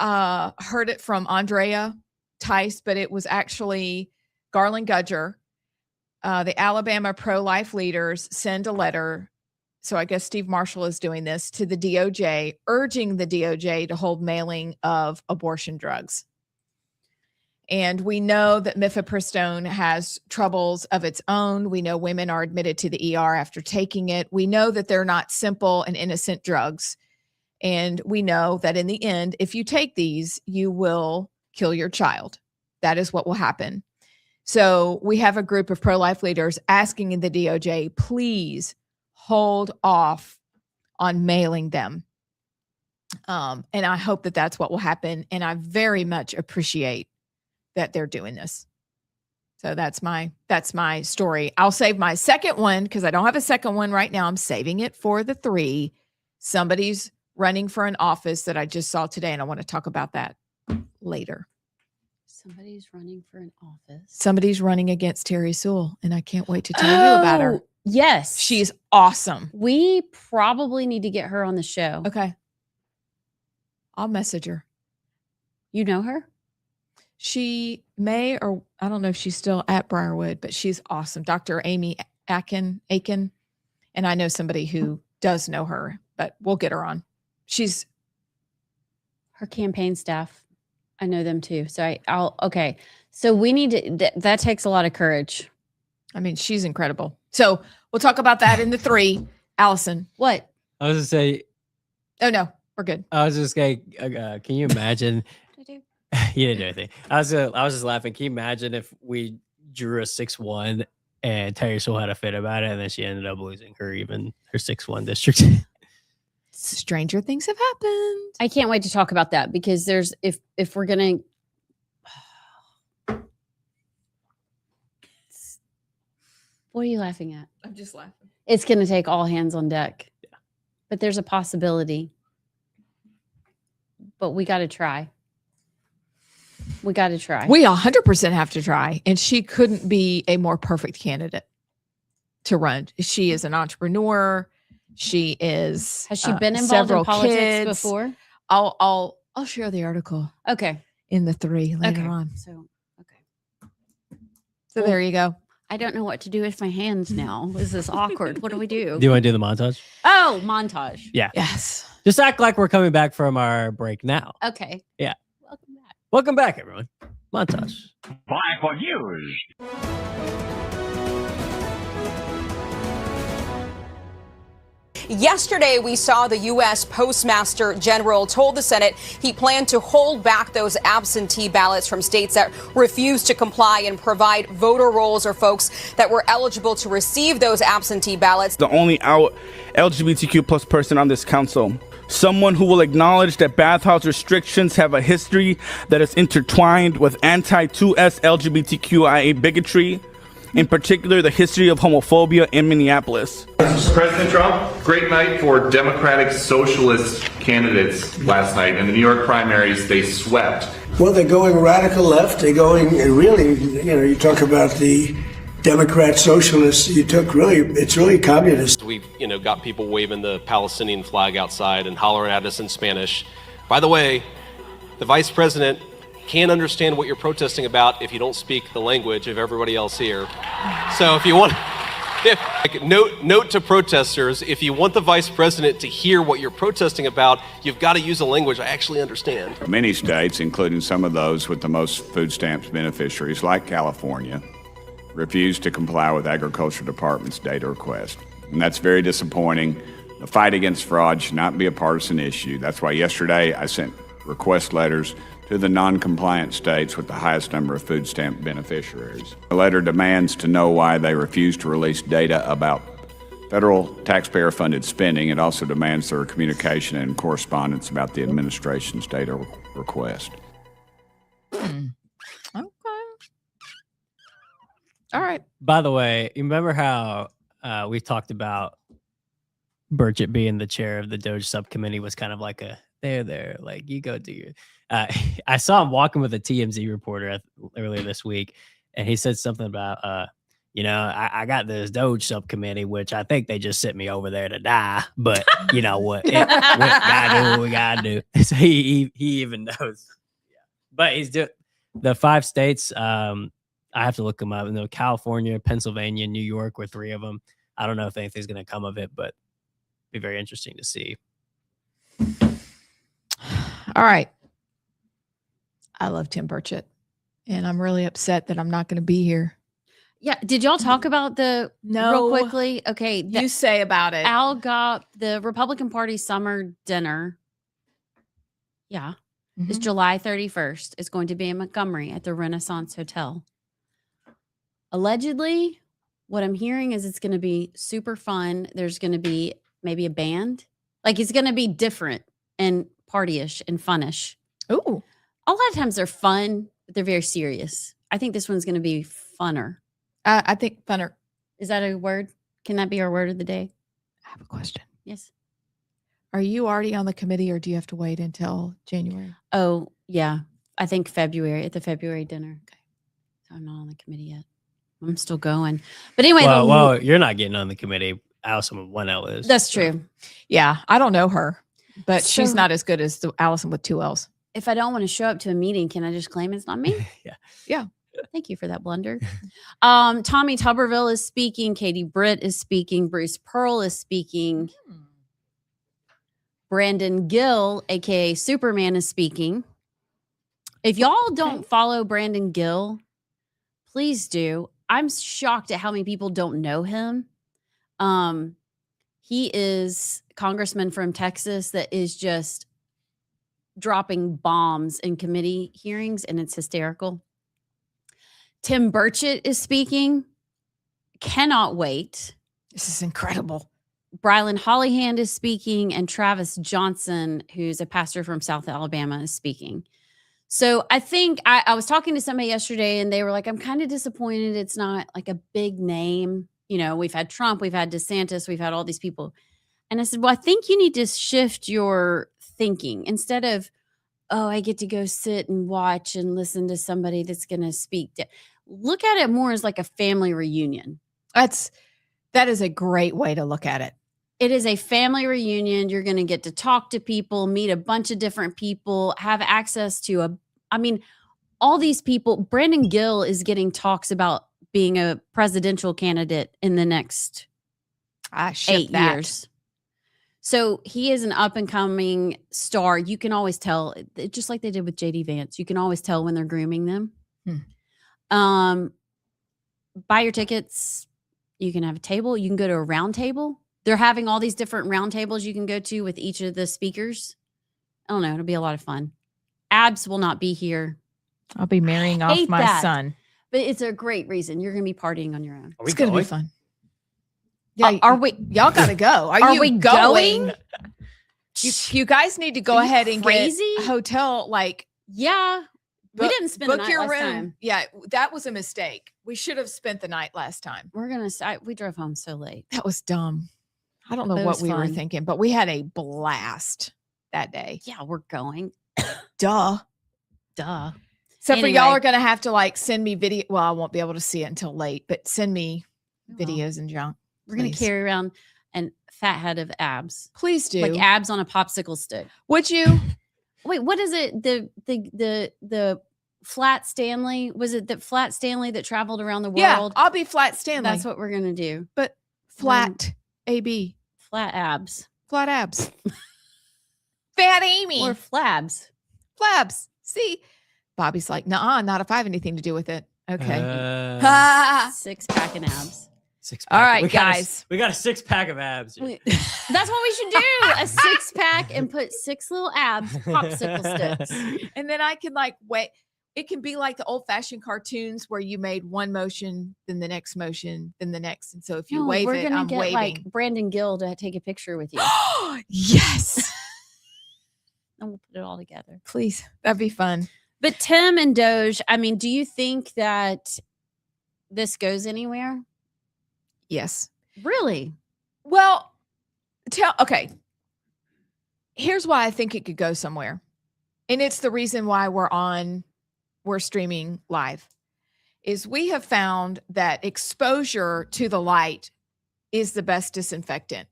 heard it from Andrea Tice, but it was actually Garland Gudger. The Alabama pro-life leaders send a letter. So I guess Steve Marshall is doing this to the DOJ, urging the DOJ to hold mailing of abortion drugs. And we know that mifepristone has troubles of its own. We know women are admitted to the ER after taking it. We know that they're not simple and innocent drugs. And we know that in the end, if you take these, you will kill your child. That is what will happen. So we have a group of pro-life leaders asking the DOJ, please hold off on mailing them. And I hope that that's what will happen. And I very much appreciate that they're doing this. So that's my story. I'll save my second one because I don't have a second one right now. I'm saving it for the 3. Somebody's running for an office that I just saw today, and I want to talk about that later. Somebody's running for an office. Somebody's running against Terry Sewell, and I can't wait to tell you about her. Yes. She's awesome. We probably need to get her on the show. Okay. I'll message her. You know her? She may, or I don't know if she's still at Briarwood, but she's awesome. Dr. Amy Aiken. And I know somebody who does know her, but we'll get her on. She's her campaign staff. I know them too. So okay. So we need to, that takes a lot of courage. I mean, she's incredible. So we'll talk about that in the 3. Allison. What? I was going to say. Oh, no, we're good. I was just going to, can you imagine? You didn't do anything. I was just laughing. Can you imagine if we drew a 6-1 and Terry Sewell had a fit about it, and then she ended up losing her 6-1 district? Stranger things have happened. I can't wait to talk about that because there's if we're gonna. What are you laughing at? I'm just laughing. It's going to take all hands on deck. Yeah. But there's a possibility. But we got to try. We got to try. We 100% have to try. And she couldn't be a more perfect candidate to run. She is an entrepreneur. She is. Has she been involved in politics before? I'll share the article. Okay. In the 3 later on. So, okay. So there you go. I don't know what to do with my hands now. This is awkward. What do we do? Do you want to do the montage? Oh, montage. Yeah. Yes. Just act like we're coming back from our break now. Okay. Yeah. Welcome back. Welcome back, everyone. Montage. Black for News. Yesterday, we saw the U.S. Postmaster General told the Senate he planned to hold back those absentee ballots from states that refuse to comply and provide voter rolls or folks that were eligible to receive those absentee ballots. The only out LGBTQ plus person on this council. Someone who will acknowledge that bathhouse restrictions have a history that is intertwined with anti-2S LGBTQIA bigotry. In particular, the history of homophobia in Minneapolis. President Trump, great night for Democratic Socialist candidates last night. In the New York primaries, they swept. Well, they're going radical left. They're going, really, you talk about the Democrat Socialists. It's really communist. We've, got people waving the Palestinian flag outside and hollering at us in Spanish. By the way, the vice president can't understand what you're protesting about if you don't speak the language of everybody else here. So if you want Note to protesters, if you want the vice president to hear what you're protesting about, you've got to use a language I actually understand. Many states, including some of those with the most food stamps beneficiaries, like California, refuse to comply with Agriculture Department's data request. And that's very disappointing. The fight against fraud should not be a partisan issue. That's why yesterday I sent request letters to the non-compliant states with the highest number of food stamp beneficiaries. The letter demands to know why they refuse to release data about federal taxpayer-funded spending. It also demands their communication and correspondence about the administration's data request. Okay. All right. By the way, you remember how we talked about Burchett being the chair of the Doge subcommittee was kind of like a there, like you go do your. I saw him walking with a TMZ reporter earlier this week, and he said something about, I got this Doge subcommittee, which I think they just sent me over there to die. But you know what? We gotta do what we gotta do. So he even knows. Yeah. But he's doing the 5 states. I have to look them up. California, Pennsylvania, New York were 3 of them. I don't know if anything's going to come of it, but it'd be very interesting to see. All right. I love Tim Burchett, and I'm really upset that I'm not going to be here. Yeah. Did y'all talk about real quickly? Okay. You say about it. Al got the Republican Party summer dinner. Yeah. It's July 31st. It's going to be in Montgomery at the Renaissance Hotel. Allegedly, what I'm hearing is it's going to be super fun. There's going to be maybe a band. Like it's going to be different and partyish and funnish. Ooh. A lot of times they're fun, but they're very serious. I think this one's going to be funner. I think funner. Is that a word? Can that be our word of the day? I have a question. Yes. Are you already on the committee, or do you have to wait until January? Oh, yeah. I think February, at the February dinner. Okay. So I'm not on the committee yet. I'm still going. But anyway. Well, you're not getting on the committee. Allison with 1 L is. That's true. Yeah. I don't know her, but she's not as good as the Allison with 2 L's. If I don't want to show up to a meeting, can I just claim it's not me? Yeah. Thank you for that blunder. Tommy Tuberville is speaking. Katie Britt is speaking. Bruce Pearl is speaking. Brandon Gill, aka Superman, is speaking. If y'all don't follow Brandon Gill, please do. I'm shocked at how many people don't know him. He is a congressman from Texas that is just dropping bombs in committee hearings, and it's hysterical. Tim Burchett is speaking. Cannot wait. This is incredible. Brylan Hollyhand is speaking, and Travis Johnson, who's a pastor from South Alabama, is speaking. So I think I was talking to somebody yesterday, and they were like, I'm kind of disappointed it's not like a big name. We've had Trump, we've had DeSantis, we've had all these people. And I said, well, I think you need to shift your thinking instead of, I get to go sit and watch and listen to somebody that's going to speak. Look at it more as like a family reunion. That is a great way to look at it. It is a family reunion. You're going to get to talk to people, meet a bunch of different people, have access to all these people. Brandon Gill is getting talks about being a presidential candidate in the next 8 years. So he is an up and coming star. You can always tell, just like they did with JD Vance, you can always tell when they're grooming them. Buy your tickets. You can have a table. You can go to a round table. They're having all these different round tables you can go to with each of the speakers. I don't know. It'll be a lot of fun. Abs will not be here. I'll be marrying off my son. But it's a great reason. You're going to be partying on your own. It's going to be fun. Yeah, are we? Y'all got to go. Are we going? You guys need to go ahead and get crazy? A hotel. Yeah, we didn't spend the night last time. Yeah, that was a mistake. We should have spent the night last time. We drove home so late. That was dumb. I don't know what we were thinking, but we had a blast that day. Yeah, we're going. Duh. Except for y'all are going to have to send me video. Well, I won't be able to see it until late, but send me videos and junk. We're going to carry around a fat head of abs. Please do. Like abs on a popsicle stick. Would you? Wait, what is it? The Flat Stanley, was it that Flat Stanley that traveled around the Yeah, world? I'll be Flat Stanley. That's what we're gonna do. But flat AB. Flat abs Flat abs. Fat Amy. or flabs. Flabs. See? Bobby's like, nah, not if I have anything to do with it. Okay. Uh, 6-pack and abs. All right, We got guys. we got a 6-pack of abs. That's what we should do. A 6-pack and put 6 little abs, popsicle sticks. And then I can like wait. It can be like the old fashioned cartoons where you made one motion, then the next motion, then the next. And so if you No, wave we're it, gonna I'm get waving. like Brandon Gill to take a picture with you, Yes. and we'll put it all together. Please. That'd be fun. But Tim and Doge, I mean, do you think that this goes anywhere? Yes. Really? Well, okay. Here's why I think it could go somewhere. And it's the reason why we're streaming live. Is we have found that exposure to the light is the best disinfectant.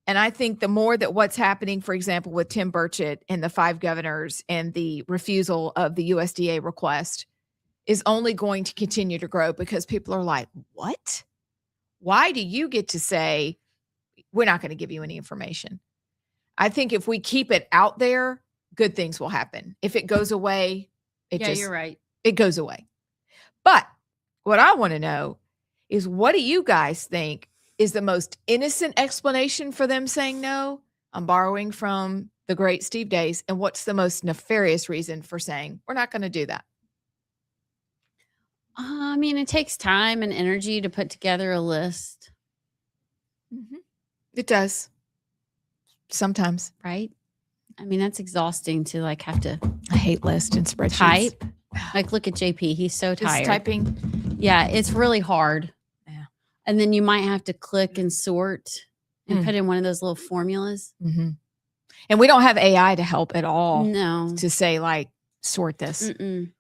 And I think the more that what's happening, for example, with Tim Burchett and the 5 governors and the refusal of the USDA request is only going to continue to grow because people are like, what? Why do you get to say, we're not going to give you any information? I think if we keep it out there, good things will happen. If it goes away, You're right. it goes away. But what I want to know is, what do you guys think is the most innocent explanation for them saying no? I'm borrowing from the great Steve Days. And what's the most nefarious reason for saying we're not going to do that? I mean, it takes time and energy to put together a list, It does. Sometimes. right? I mean, that's exhausting to like have to I hate lists and spreadsheets. type. Like, look at JP. He's so Just tired. typing. Yeah, it's really hard. Yeah. And then you might have to click and sort and Mm. put in one of those little formulas. And we don't have AI to help at all No. to say, like, sort this. Mm-mm.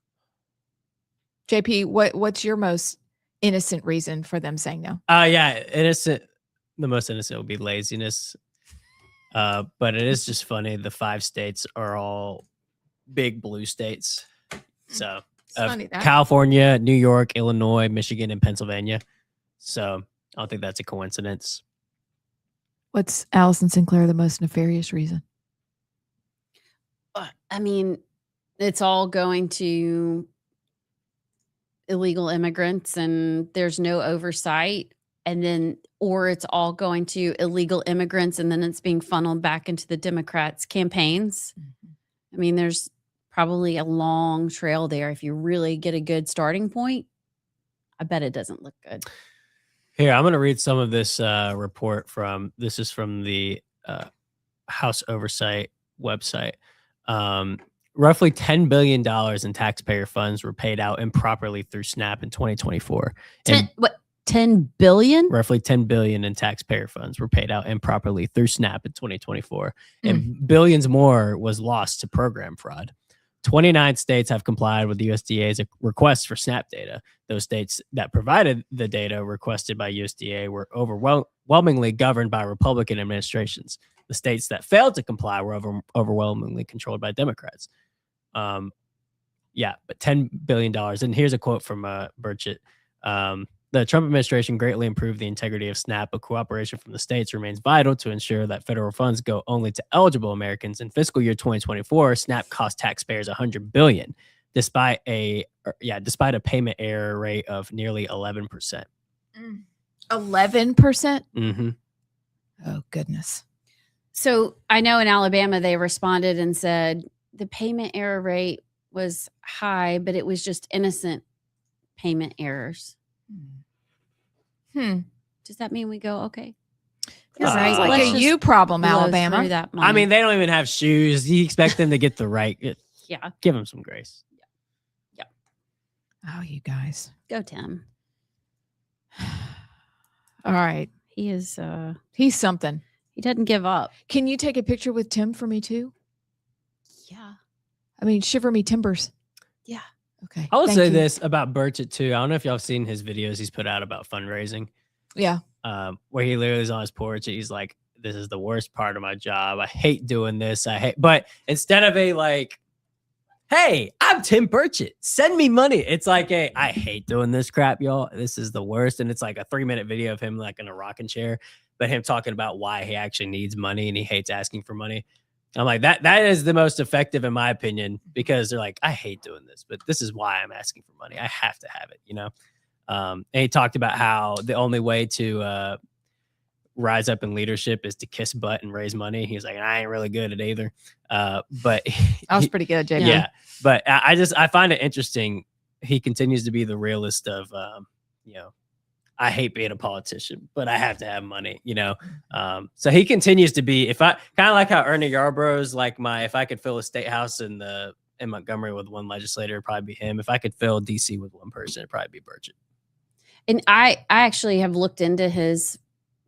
JP, what's your most innocent reason for them saying no? Yeah, innocent. The most innocent would be laziness. But it is just funny. The 5 states are all big blue states. So It's funny that. California, New York, Illinois, Michigan, and Pennsylvania. So I don't think that's a coincidence. What's Allison Sinclair the most nefarious reason? I mean, it's all going to illegal immigrants and there's no oversight. And then, or it's all going to illegal immigrants and then it's being funneled back into the Democrats' campaigns. I mean, there's probably a long trail there. If you really get a good starting point, I bet it doesn't look good. Here, I'm going to read some of this report this is from the House Oversight website. Roughly $10 billion in taxpayer funds were paid out improperly through SNAP in 2024. And 10 billion? roughly $10 billion in taxpayer funds were paid out improperly through SNAP in 2024. And billions more was lost to program fraud. 29 states have complied with the USDA's request for SNAP data. Those states that provided the data requested by USDA were overwhelmingly governed by Republican administrations. The states that failed to comply were overwhelmingly controlled by Democrats. Yeah, but $10 billion. And here's a quote from Burchett. The Trump administration greatly improved the integrity of SNAP, but cooperation from the states remains vital to ensure that federal funds go only to eligible Americans. In fiscal year 2024, SNAP cost taxpayers $100 billion, despite a payment error rate of nearly 11%. 11%? Mm-hmm. Oh, goodness. So I know in Alabama, they responded and said the payment error rate was high, but it was just innocent payment errors. Does that mean we go, okay? Sounds right, like let's a just you problem, blow Alabama. through that money. I mean, they don't even have shoes. You expect them to get the right. Yeah. Give them some grace. Oh, you guys. Go, Tim. All right. He is, He's something. he doesn't give up. Can you take a picture with Tim for me too? Yeah. I mean, shiver me timbers. Yeah. Okay. I will Thank say you. this about Burchett too. I don't know if y'all have seen his videos he's put out about fundraising. Yeah. Where he literally is on his porch and he's like, "This is the worst part of my job. I hate doing this. But instead of a like, hey, I'm Tim Burchett. Send me money. It's like I hate doing this crap, y'all. This is the worst. And it's like a 3-minute video of him like in a rocking chair, but him talking about why he actually needs money and he hates asking for money. I'm like, that is the most effective in my opinion, because they're like, I hate doing this, but this is why I'm asking for money. I have to have it, you know? And he talked about how the only way to rise up in leadership is to kiss butt and raise money. He's like, I ain't really good at either. But That was pretty good, JB. yeah. But I find it interesting. He continues to be the realist of, you know, I hate being a politician, but I have to have money, you know? So he continues to be, if I kind of like how Ernie Yarborough's like if I could fill a state house in Montgomery with one legislator, it'd probably be him. If I could fill DC with one person, it'd probably be Burchett. And I actually have looked into his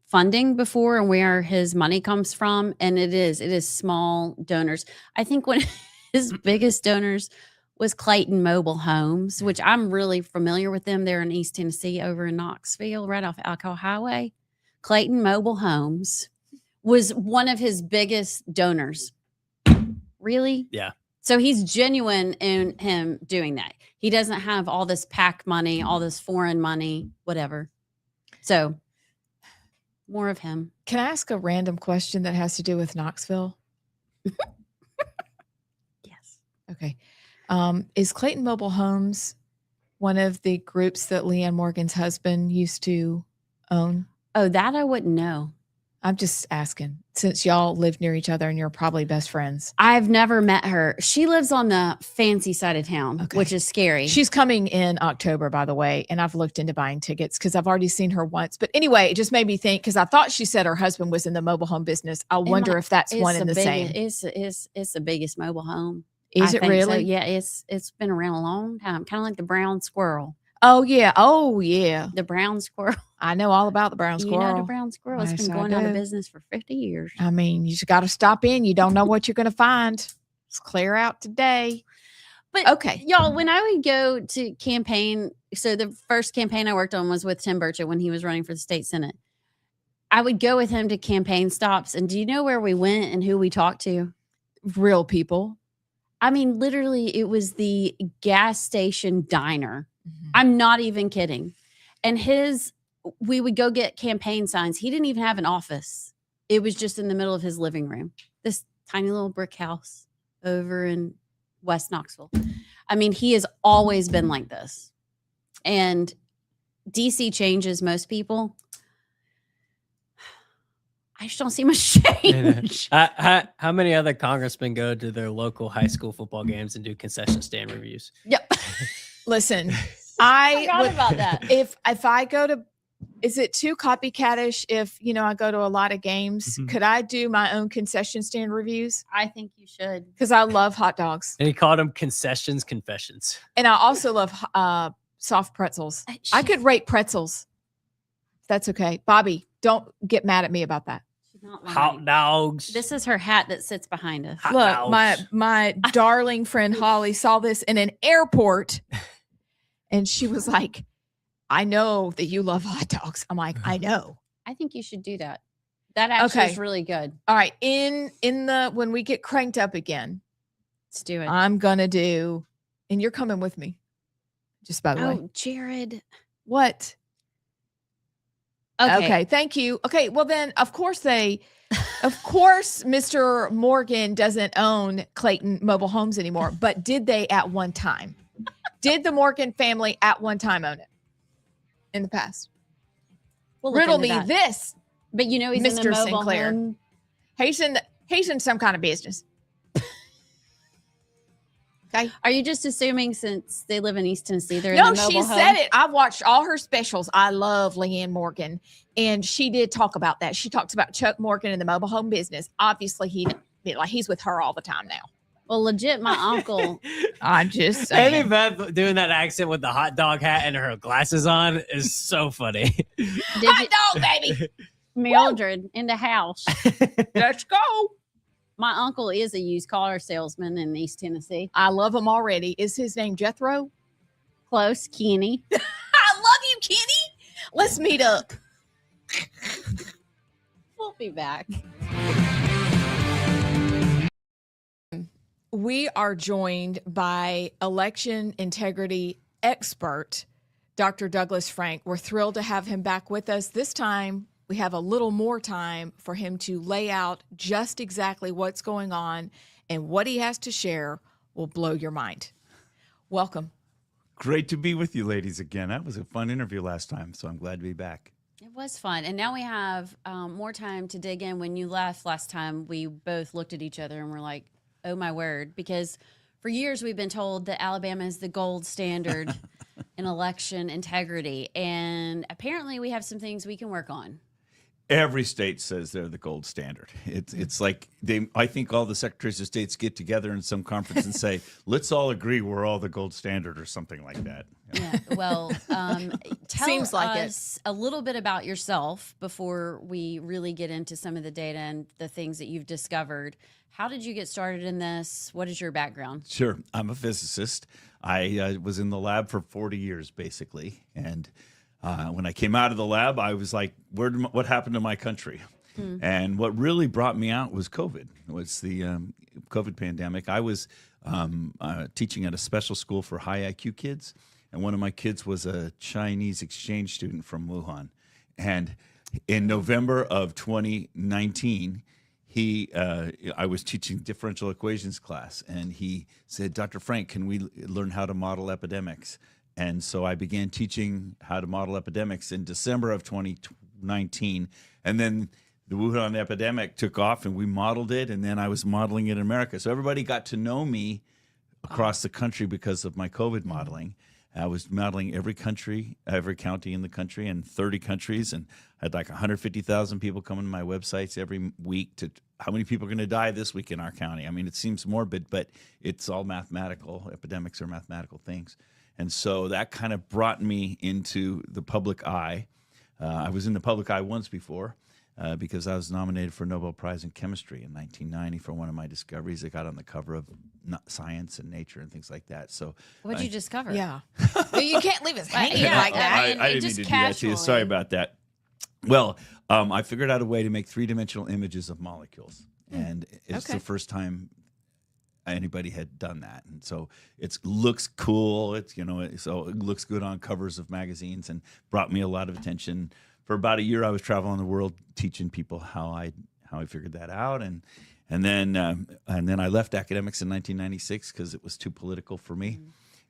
funding before and where his money comes from. And it is small donors. I think one of his biggest donors was Clayton Mobile Homes, which I'm really familiar with them. They're in East Tennessee over in Knoxville, right off Alcoa Highway. Clayton Mobile Homes was one of his biggest donors. Really? Yeah. So he's genuine in him doing that. He doesn't have all this PAC money, all this foreign money, whatever. So more of him. Can I ask a random question that has to do with Knoxville? Yes. Okay. Is Clayton Mobile Homes one of the groups that Leanne Morgan's husband used to own? Oh, that I wouldn't know. I'm just asking, since y'all live near each other and you're probably best friends. I've never met her. She lives on the fancy side of town, Okay. which is scary. She's coming in October, by the way, and I've looked into buying tickets because I've already seen her once. But anyway, it just made me think, because I thought she said her husband was in the mobile home business. I wonder if that's one and the same. It's the biggest mobile home. Is I it think really? So. Yeah, it's been around a long time, kind of like the brown squirrel. Oh yeah. Oh yeah. The brown squirrel. I know all about the brown squirrel. You know the brown squirrel. It's Yes, been I going out of do. business for 50 years. I mean, you just got to stop in. You don't know what you're going to find. It's clear out today. But Okay. y'all, when I would go to campaign, so the first campaign I worked on was with Tim Burchett when he was running for the state senate. I would go with him to campaign stops. And do you know where we went and who we talked to? Real people. I mean, literally, it was the gas station diner. Mhm. I'm not even kidding. And we would go get campaign signs. He didn't even have an office. It was just in the middle of his living room. This tiny little brick house over in West Knoxville. I mean, he has always been like this. And DC changes most people. I just don't see much change. How many other congressmen go to their local high school football games and do concession stand reviews? Yep. Listen, I forgot about that. If I go to, is it too copycatish if, I go to a lot of games? Mhm. Could I do my own concession stand reviews? I think you should. Because I love hot dogs. And he called them concessions confessions. And I also love soft pretzels. I could rate pretzels. That's okay. Bobby, don't get mad at me about that. She's not lying. Hot dogs. This is her hat that sits behind us. Hot Look, dogs. my darling friend Holly saw this in an airport and she was like, I know that you love hot dogs. I'm like, I know. I think you should do that. That actually Okay. is really good. All right. When we get cranked up again, Let's do it. I'm gonna do, and you're coming with me. Just by the way. Oh, Jared. What? Okay. Okay, thank you. Okay, well then, of course Mr. Morgan doesn't own Clayton Mobile Homes anymore, but did they at one time? Did the Morgan family at one time own it in the past? We'll look Riddle into me that. this. But he's in the Mr. mobile Sinclair. home. He's in some kind of business. Okay. Are you just assuming since they live in East Tennessee, they're No, in the mobile she home? said it. I've watched all her specials. I love Leanne Morgan. And she did talk about that. She talks about Chuck Morgan in the mobile home business. Obviously, he's with her all the time now. Well, legit, my uncle. I'm just Andy saying. Beth doing that accent with the hot dog hat and her glasses on is so funny. Did Hot dog, baby. Mildred in the house. Let's go. My uncle is a used car salesman in East Tennessee. I love him already. Is his name Jethro? Close, Kenny. I love you, Kenny. Let's meet up. We'll be back. we are joined by election integrity expert, Dr. Douglas Frank. We're thrilled to have him back with us. This time, we have a little more time for him to lay out just exactly what's going on, and what he has to share will blow your mind. Welcome. Great to be with you ladies again. That was a fun interview last time, so I'm glad to be back. It was fun. And now we have more time to dig in. When you left last time, we both looked at each other and were like, oh my word, because for years we've been told that Alabama is the gold standard in election integrity. And apparently we have some things we can work on. Every state says they're the gold standard. It's like I think all the secretaries of states get together in some conference and say, let's all agree we're all the gold standard or something like that. Yeah. Well, tell Seems like us a little bit about yourself before we really get into some of the data and the things that you've discovered. How did you get started in this? What is your background? Sure. I'm a physicist. I was in the lab for 40 years, basically. And when I came out of the lab, I was like, what happened to my country? And what really brought me out was COVID. It was the COVID pandemic. I was teaching at a special school for high IQ kids. And one of my kids was a Chinese exchange student from Wuhan. And in November of 2019, I was teaching differential equations class, and he said, Dr. Frank, can we learn how to model epidemics? And so I began teaching how to model epidemics in December of 2019. And then the Wuhan epidemic took off and we modeled it. And then I was modeling it in America. So everybody got to know me across the country because of my COVID modeling. I was modeling every country, every county in the country, and 30 countries. And I had like 150,000 people coming to my websites every week to how many people are going to die this week in our county. I mean, it seems morbid, but it's all mathematical. Epidemics are mathematical things. And so that kind of brought me into the public eye. I was in the public eye once before because I was nominated for a Nobel Prize in Chemistry in 1990 for one of my discoveries. I got on the cover of Science and Nature and things like that. So What'd you discover? Yeah. You can't leave us hanging Yeah, like that. I didn't mean to do that to you. Sorry about that. Well, I figured out a way to make three-dimensional images of molecules. And it's the first time anybody had done that, and so it looks cool. It's so it looks good on covers of magazines, and brought me a lot of attention. For about a year, I was traveling the world teaching people how I figured that out, and then I left academics in 1996 because it was too political for me.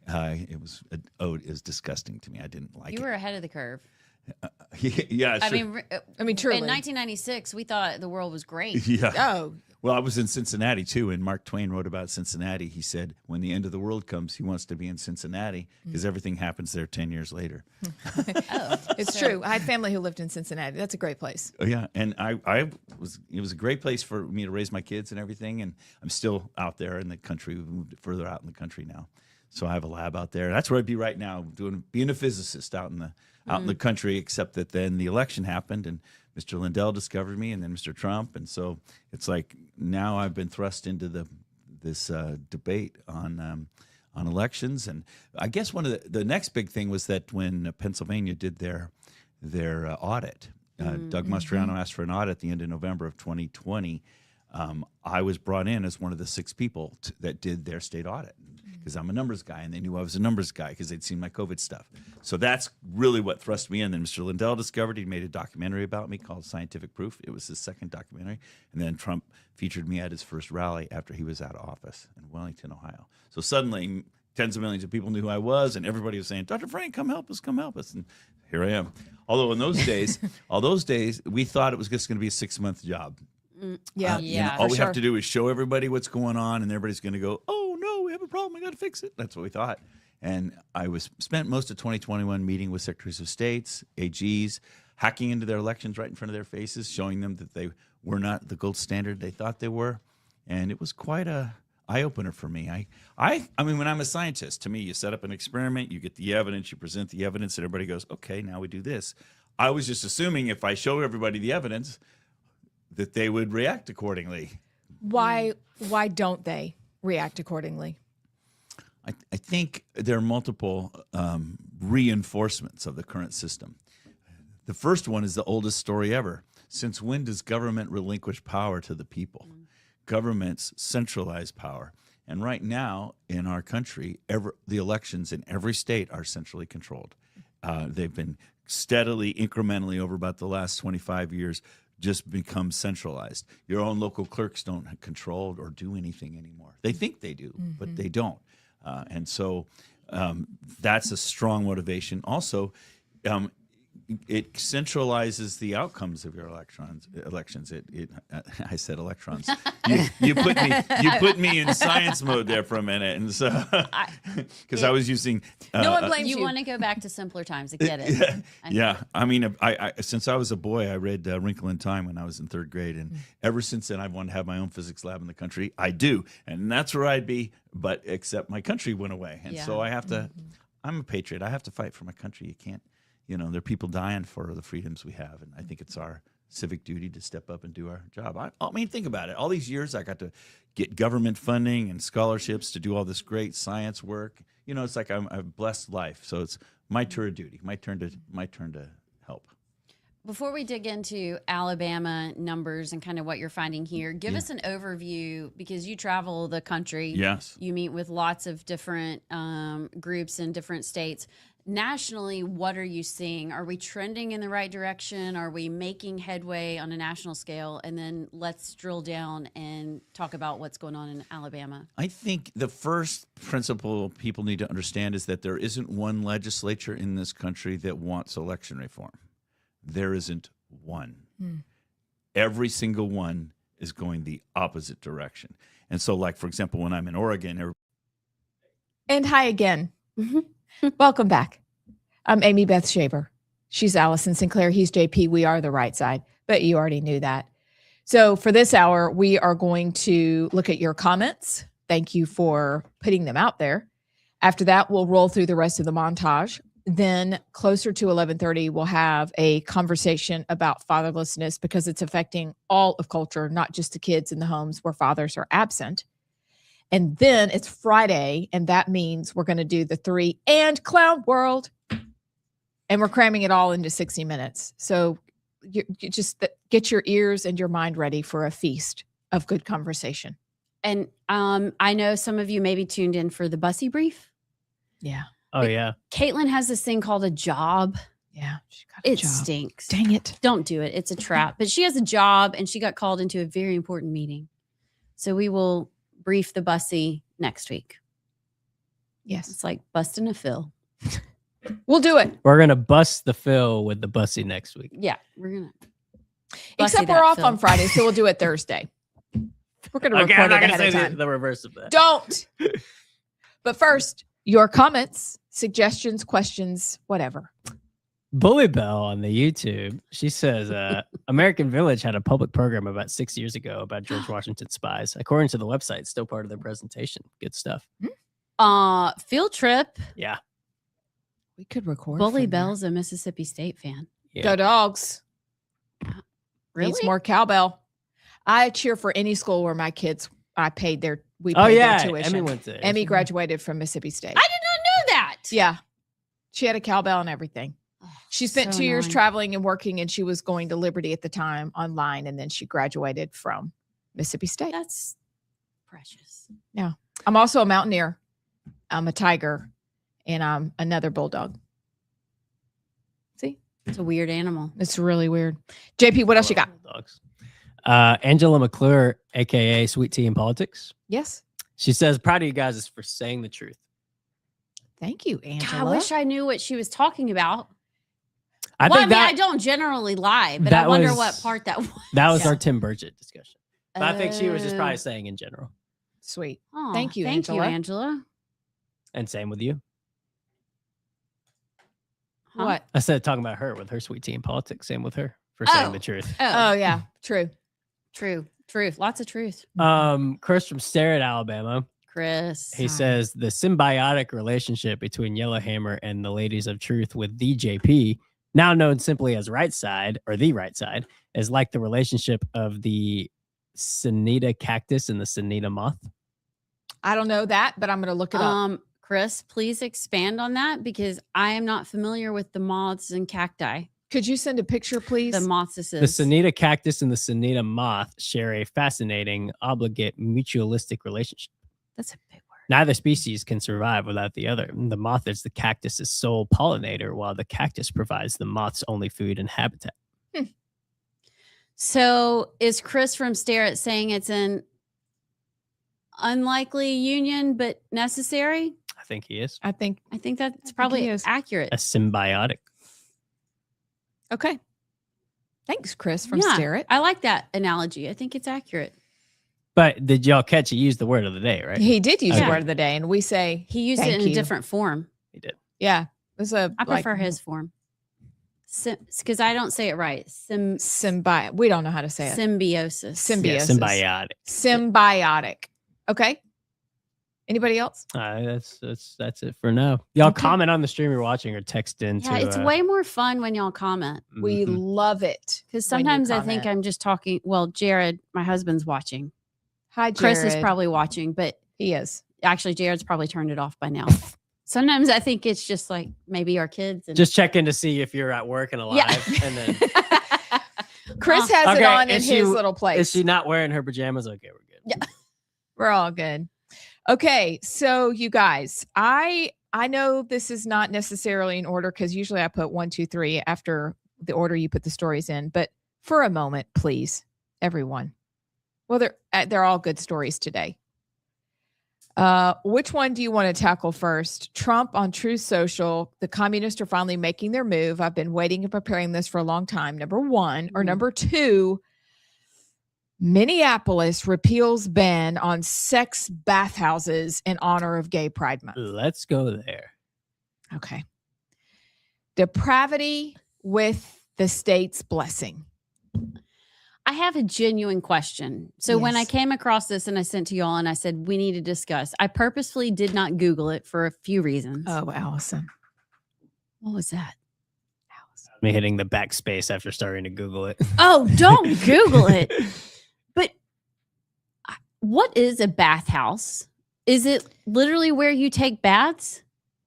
It was disgusting to me. I didn't like it. You were ahead of the curve. Yeah, sure. I mean, truly. In 1996, we thought the world was great. Yeah. Oh, Well, I was in Cincinnati too, and Mark Twain wrote about Cincinnati. He said, when the end of the world comes, he wants to be in Cincinnati because everything happens there 10 years later. it's true. I had family who lived in Cincinnati. That's a great place. Oh, yeah. And it was a great place for me to raise my kids and everything. And I'm still out there in the country. We've moved further out in the country now. So I have a lab out there. That's where I'd be right now, being a physicist out in the country, except that then the election happened and Mr. Lindell discovered me, and then Mr. Trump. And so it's like now I've been thrust into this debate on elections. And I guess one of the next big thing was that when Pennsylvania did their audit, Doug Mastriano asked for an audit at the end of November of 2020. I was brought in as one of the 6 people that did their state audit because I'm a numbers guy, and they knew I was a numbers guy because they'd seen my COVID stuff. So that's really what thrust me in. Then Mr. Lindell discovered he made a documentary about me called Scientific Proof. It was his second documentary. And then Trump featured me at his first rally after he was out of office in Wellington, Ohio. So suddenly tens of millions of people knew who I was, and everybody was saying, Dr. Frank, come help us, come help us. And here I am. Although in those days, we thought it was just going to be a 6-month job. Yeah. All we have to do is show everybody what's going on, and everybody's going to go, oh, no, we have a problem. We got to fix it. That's what we thought. And I spent most of 2021 meeting with secretaries of states, AGs, hacking into their elections right in front of their faces, showing them that they were not the gold standard they thought they were. And it was quite a eye-opener for me. I mean, when I'm a scientist, to me, you set up an experiment, you get the evidence, you present the evidence, and everybody goes, okay, now we do this. I was just assuming if I show everybody the evidence, that they would react accordingly. Why don't they react accordingly? I think there are multiple reinforcements of the current system. The first one is the oldest story ever. Since when does government relinquish power to the people? Governments centralize power. And right now in our country, the elections in every state are centrally controlled. They've been steadily, incrementally over about the last 25 years, just become centralized. Your own local clerks don't control or do anything anymore. They think they do, but they don't. And so that's a strong motivation. Also, it centralizes the outcomes of your elections. I said electrons. You put me in science mode there for a minute, and so because I was using. No one blames you. You want to go back to simpler times. I get it. Yeah. I mean, I since I was a boy, I read Wrinkle in Time when I was in 3rd grade, and ever since then, I've wanted to have my own physics lab in the country. I do, and that's where I'd be. But except my country went away, and so I have to. I'm a patriot. I have to fight for my country. You can't. There are people dying for the freedoms we have, and I think it's our civic duty to step up and do our job. I mean, think about it. All these years, I got to get government funding and scholarships to do all this great science work. It's like I'm a blessed life. So it's my tour of duty, my turn to help. Before we dig into Alabama numbers and kind of what you're finding here, give us an overview, because you travel the country. Yes. You meet with lots of different groups in different states. Nationally, what are you seeing? Are we trending in the right direction? Are we making headway on a national scale? And then let's drill down and talk about what's going on in Alabama. I think the first principle people need to understand is that there isn't one legislature in this country that wants election reform. There isn't one. Every single one is going the opposite direction. And so, like, for example, when I'm in Oregon. And hi again. Welcome back. I'm Amy Beth Shaver. She's Allison Sinclair. He's JP. We are the Right Side, but you already knew that. So for this hour, we are going to look at your comments. Thank you for putting them out there. After that, we'll roll through the rest of the montage. Then closer to 11:30, we'll have a conversation about fatherlessness, because it's affecting all of culture, not just the kids in the homes where fathers are absent. And then it's Friday, and that means we're going to do the 3 and Clown World. And we're cramming it all into 60 minutes. So you just get your ears and your mind ready for a feast of good conversation. And I know some of you maybe tuned in for the Bussy brief. Yeah. Oh, yeah. Caitlin has this thing called a job. Yeah. She got a job. Stinks. Dang it. Don't do it. It's a trap. But she has a job, and she got called into a very important meeting. So we will brief the Bussy next week. Yes. It's like busting a fill. We'll do it. We're going to bust the fill with the Bussy next week. Yeah, we're going to. Except we're off on Friday, so we'll do it Thursday. We're going to record it ahead of time. The reverse of that. Don't. But first, your comments, suggestions, questions, whatever. Bully Bell on the YouTube, she says, American Village had a public program about 6 years ago about George Washington's spies. According to the website, it's still part of their presentation. Good stuff. Field trip. Yeah. We could record. Bully Bell's a Mississippi State fan. Yeah. Go Dogs. Really? Needs more cowbell. I cheer for any school where my kids, we paid their tuition. Emmy went there. Emmy graduated from Mississippi State. I did not know that. Yeah. She had a cowbell and everything. She spent 2 years traveling and working, and she was going to Liberty at the time online, and then she graduated from Mississippi State. That's precious. Yeah. I'm also a mountaineer. I'm a tiger, and I'm another bulldog. See? It's a weird animal. It's really weird. JP, what else you got? Dogs. Angela McClure, a.k.a. Sweet Tea in Politics. Yes. She says, proud of you guys for saying the truth. Thank you, Angela. God, I wish I knew what she was talking about. I don't generally lie, but I wonder what part that was. That was our Tim Burchett discussion. But I think she was just probably saying in general. Sweet. Oh, thank you, Angela. Thank you, Angela. And same with you. Huh? What? I said talking about her with her Sweet Tea in Politics. Same with her for saying the truth. Oh, yeah. True. Truth. Lots of truth. Chris from Starrett, Alabama. Chris. He says the symbiotic relationship between Yellowhammer and the Ladies of Truth with the JP, now known simply as Rightside or the Rightside, is like the relationship of the Sinita cactus and the Sinita moth. I don't know that, but I'm going to look it up. Chris, please expand on that, because I am not familiar with the moths and cacti. Could you send a picture, please? The moths. The Sinita cactus and the Sinita moth share a fascinating, obligate, mutualistic relationship. That's a big word. Neither species can survive without the other. The moth is the cactus's sole pollinator, while the cactus provides the moth's only food and habitat. So is Chris from Starrett saying it's an unlikely union but necessary? I think he is. I think that's probably he is. accurate. A symbiotic. Okay. Thanks, Chris from Yeah, Starrett. I like that analogy. I think it's accurate. But did y'all catch he used the word of the day, right? He did use the Okay. word of the day, and we say He used it Thank in you. a different form. He did. yeah. It was I prefer his form. Because I don't say it right. We don't know how to say it. Symbiosis. Yeah, Symbiosis. symbiotic. Symbiotic. Okay. Anybody else? That's it for now. Y'all Okay. comment on the stream you're watching or text in Yeah, to it's way more fun when y'all comment. We mhm. love it. Because when you sometimes I think comment. I'm just talking. Well, Jared, my husband's watching. Hi, Jared. Chris is probably watching, but He is. actually, Jared's probably turned it off by now. Sometimes I think it's just like maybe our kids. And Just check in to see if you're at work and alive. Yeah. And then Chris has it Okay, on in is his she- little place. is she not wearing her pajamas? Okay, we're good. We're all good. Okay, so you guys, I know this is not necessarily in order because usually I put 1, 2, 3 after the order you put the stories in. But for a moment, please, everyone. Well, they're all good stories today. Which one do you want to tackle first? Trump on Truth Social. The communists are finally making their move. I've been waiting and preparing this for a long time. Number one, or number two, Minneapolis repeals ban on sex bathhouses in honor of Gay Pride Month. Let's go there. Okay. Depravity with the state's blessing. I have a genuine question. So when I Yes. came across this and I sent to y'all and I said, we need to discuss, I purposefully did not Google it for a few reasons. Oh, Allison. What was that? Me hitting the backspace after starting to Google it. Oh, don't Google it. But what is a bathhouse? Is it literally where you take baths?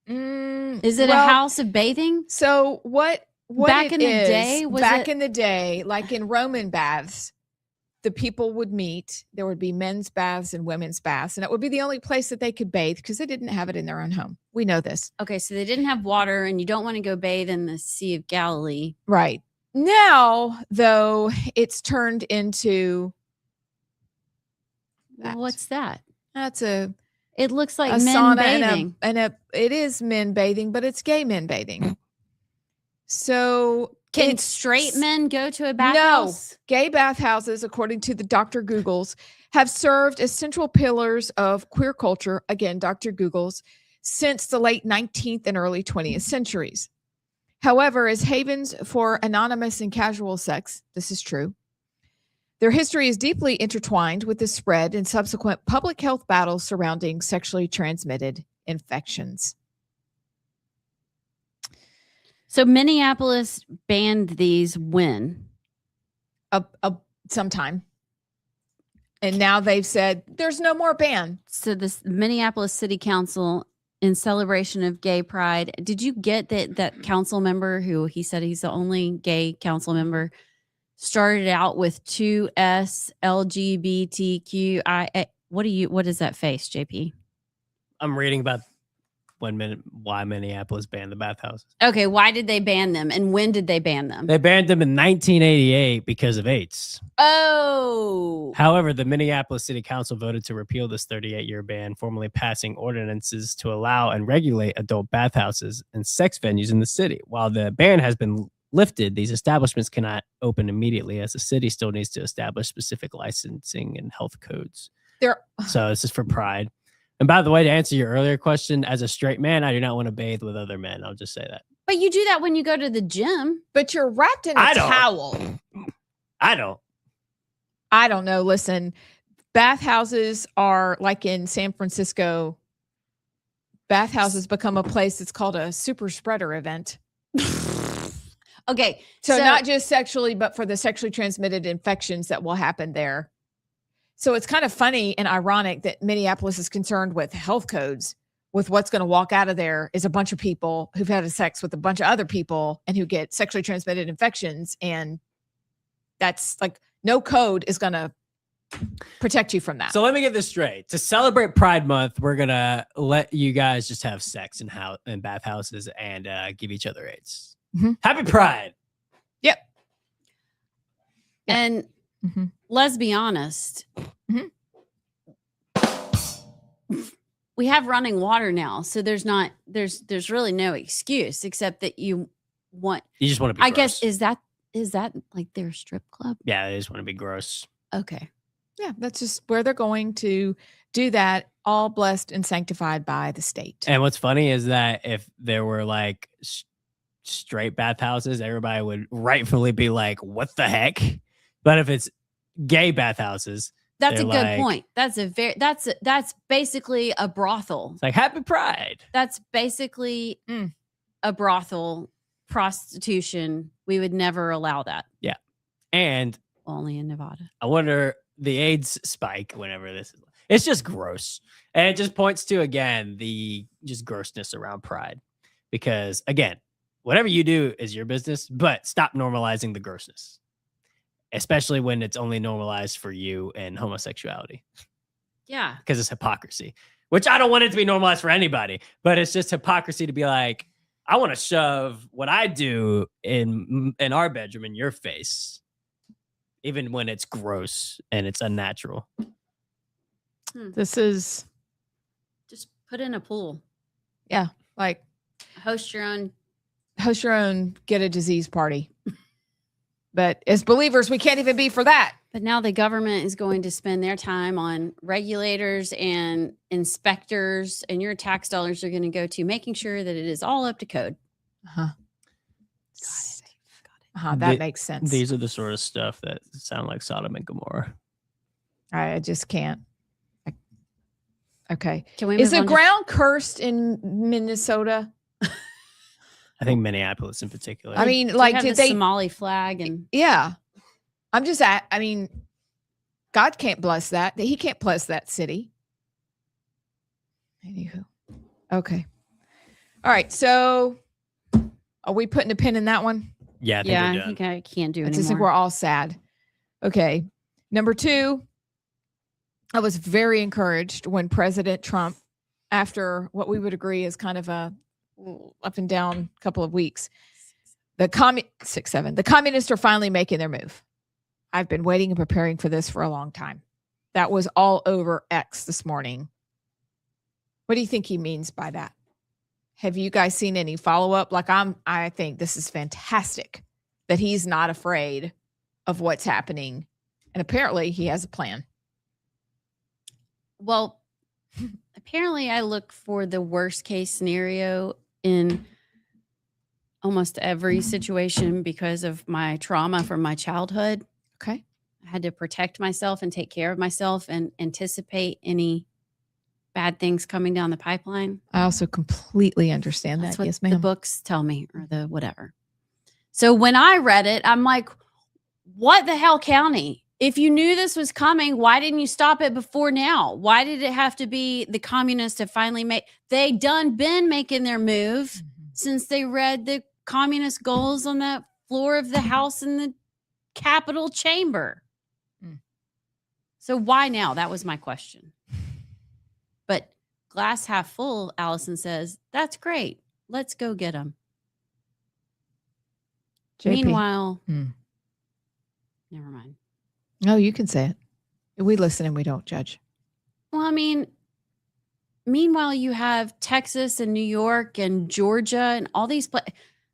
Is it a house of bathing? So what Back it in the is, day, was back it- in the day, like in Roman baths, the people would meet. There would be men's baths and women's baths, and it would be the only place that they could bathe because they didn't have it in their own home. We know this. Okay, so they didn't have water and you don't want to go bathe in the Sea of Galilee. Right. Now, though, it's turned into that. What's that? That's a It looks like a men sauna bathing. and it is men bathing, but it's gay men bathing. So Can it's- straight men go to a bathhouse? No, gay bathhouses, according to the Dr. Googles, have served as central pillars of queer culture, again, Dr. Googles, since the late 19th and early 20th centuries. However, as havens for anonymous and casual sex, this is true, their history is deeply intertwined with the spread and subsequent public health battles surrounding sexually transmitted infections. So Minneapolis banned these when? Sometime. And now they've said there's no more ban. So this Minneapolis City Council, in celebration of Gay Pride, did you get that council member who he said he's the only gay council member started out with 2S LGBTQI? What is that face, JP? I'm reading about why Minneapolis banned the bathhouses. Okay, why did they ban them and when did they ban them? They banned them in 1988 because of AIDS. Oh. However, the Minneapolis City Council voted to repeal this 38-year ban, formally passing ordinances to allow and regulate adult bathhouses and sex venues in the city. While the ban has been lifted, these establishments cannot open immediately as the city still needs to establish specific licensing and health codes. So this is for Pride. And by the way, to answer your earlier question, as a straight man, I do not want to bathe with other men. I'll just say that. But you do that when you go to the gym. But you're wrapped in a I don't. towel. I don't. I don't know. Listen, bathhouses are like in San Francisco. Bathhouses become a place that's called a super spreader event. Okay. So not just sexually, but for the sexually transmitted infections that will happen there. So it's kind of funny and ironic that Minneapolis is concerned with health codes, with what's going to walk out of there is a bunch of people who've had sex with a bunch of other people and who get sexually transmitted infections. And that's like no code is going to protect you from that. So let me get this straight. To celebrate Pride Month, we're gonna let you guys just have sex in bathhouses and give each other AIDS. Happy Pride. Yep. And let's be honest. We have running water now, so there's really no excuse except that you just want to be I gross. guess is that like their strip club? Yeah, they just want to be gross. Okay. Yeah, that's just where they're going to do that, all blessed and sanctified by the state. And what's funny is that if there were like straight bathhouses, everybody would rightfully be like, what the heck? But if it's gay bathhouses, that's a good like, point. That's basically a brothel. It's like Happy Pride. That's basically a brothel, prostitution. We would never allow that. Yeah. And only in Nevada. I wonder the AIDS spike whenever this is. It's just gross. And it just points to, again, the just grossness around Pride. Because, again, whatever you do is your business, but stop normalizing the grossness. Especially when it's only normalized for you and homosexuality. Yeah. Because it's hypocrisy. Which I don't want it to be normalized for anybody. But it's just hypocrisy to be like, I want to shove what I do in our bedroom in your face. Even when it's gross and it's unnatural. This is just put in a pool. Yeah. Like host your own get a disease party. But as believers, we can't even be for that. But now the government is going to spend their time on regulators and inspectors, and your tax dollars are going to go to making sure that it is all up to code. Got it. That makes sense. These are the sort of stuff that sound like Sodom and Gomorrah. I just can't. Okay. Can we Is the ground cursed in Minnesota? I think Minneapolis in particular. I mean, like, did they Somali flag and yeah? I'm just I mean, God can't bless that. He can't bless that city. Anywho, okay, all right. So, are we putting a pin in that one? Yeah, I think I can't do I anymore. just think we're all sad. Okay, number 2. I was very encouraged when President Trump, after what we would agree is kind of a up and down couple of weeks, the communists are finally making their move. I've been waiting and preparing for this for a long time. That was all over X this morning. What do you think he means by that? Have you guys seen any follow-up? Like I think this is fantastic that he's not afraid of what's happening. And apparently he has a plan. Well, apparently I look for the worst case scenario in almost every situation because of my trauma from my childhood. Okay. I had to protect myself and take care of myself and anticipate any bad things coming down the pipeline. I also completely understand That's that. what Yes, the ma'am. books tell me, or the whatever. So when I read it, I'm like, what the hell, county? If you knew this was coming, why didn't you stop it before now? Why did it have to be the communists have finally made? They done been making their move since they read the communist goals on that floor of the House in the Capitol chamber. So why now? That was my question. But glass half full, Allison says, that's great. Let's go get them. JP. Meanwhile, never mind. No, you can say it. We listen and we don't judge. Well, I mean, meanwhile, you have Texas and New York and Georgia and all these places.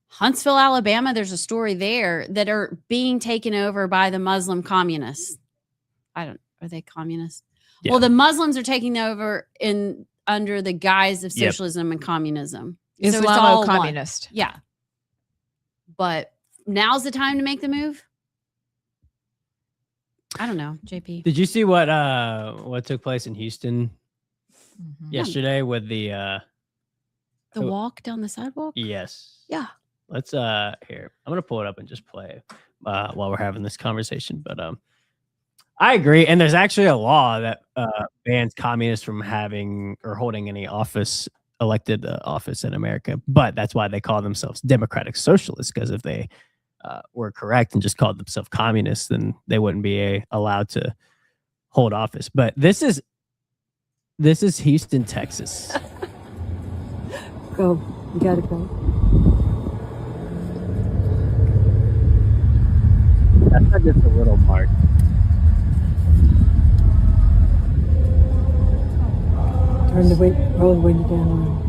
Huntsville, Alabama, there's a story there that are being taken over by the Muslim communists. Are they communists? Yeah. Well, the Muslims are taking over under the guise of socialism and communism. Islamo-communist. Yeah. But now's the time to make the move? I don't know, JP. Did you see what took place in Houston yesterday with the walk down the sidewalk? Yes. Yeah. Let's here. I'm gonna pull it up and just play while we're having this conversation. But I agree, and there's actually a law that bans communists from having or holding any elected office in America. But that's why they call themselves democratic socialists, because if they were correct and just called themselves communists, then they wouldn't be allowed to hold office. But this is Houston, Texas. Go. You gotta go. That's not just a little mark. Turn the weight, roll the window down on him.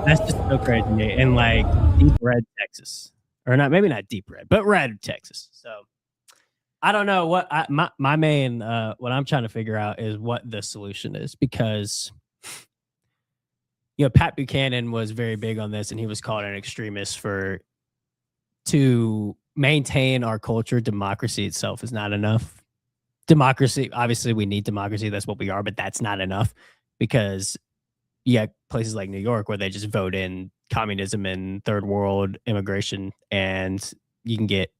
That's just so crazy to me. And like deep red Texas, or not, maybe not deep red, but red Texas. So I don't know what my main what I'm trying to figure out is what the solution is, because Pat Buchanan was very big on this, and he was called an extremist to maintain our culture. Democracy itself is not enough. Democracy, obviously, we need democracy. That's what we are, but that's not enough, because you have places like New York where they just vote in communism and third world immigration, and you can get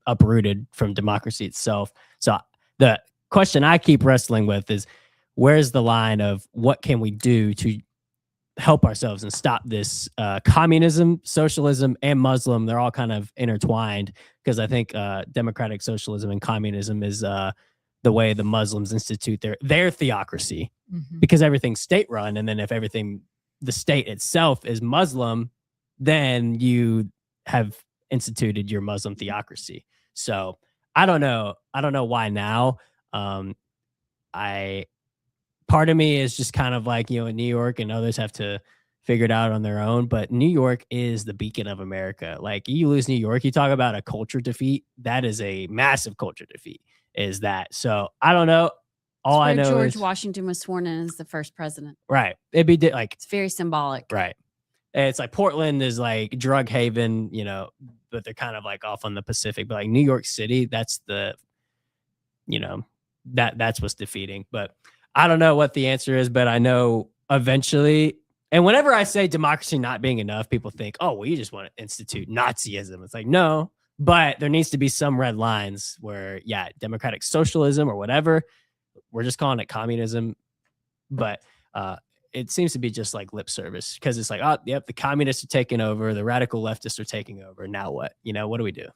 uprooted from democracy itself. So the question I keep wrestling with is, where's the line of what can we do to help ourselves and stop this communism, socialism, and Muslim? They're all kind of intertwined, because I think democratic socialism and communism is the way the Muslims institute their theocracy, because everything's state run. And then if the state itself is Muslim, then you have instituted your Muslim theocracy. So I don't know why now. Part of me is just kind of like, in New York, and others have to figure it out on their own. But New York is the beacon of America. Like, you lose New York, you talk about a culture defeat. That is a massive culture defeat, is that. So I don't know. All I know George is Washington was sworn in as the first president. Right. It'd be like, it's very symbolic. Right. It's like Portland is like drug haven, but they're kind of like off on the Pacific. But like New York City, that's the, that's what's defeating. But I don't know what the answer is, but I know eventually. And whenever I say democracy not being enough, people think, oh, well, you just want to institute Nazism. It's like, no, but there needs to be some red lines where, democratic socialism or whatever, we're just calling it communism. But it seems to be just like lip service, because it's like, oh, yep, the communists are taking over, the radical leftists are taking over. Now what? What do we do?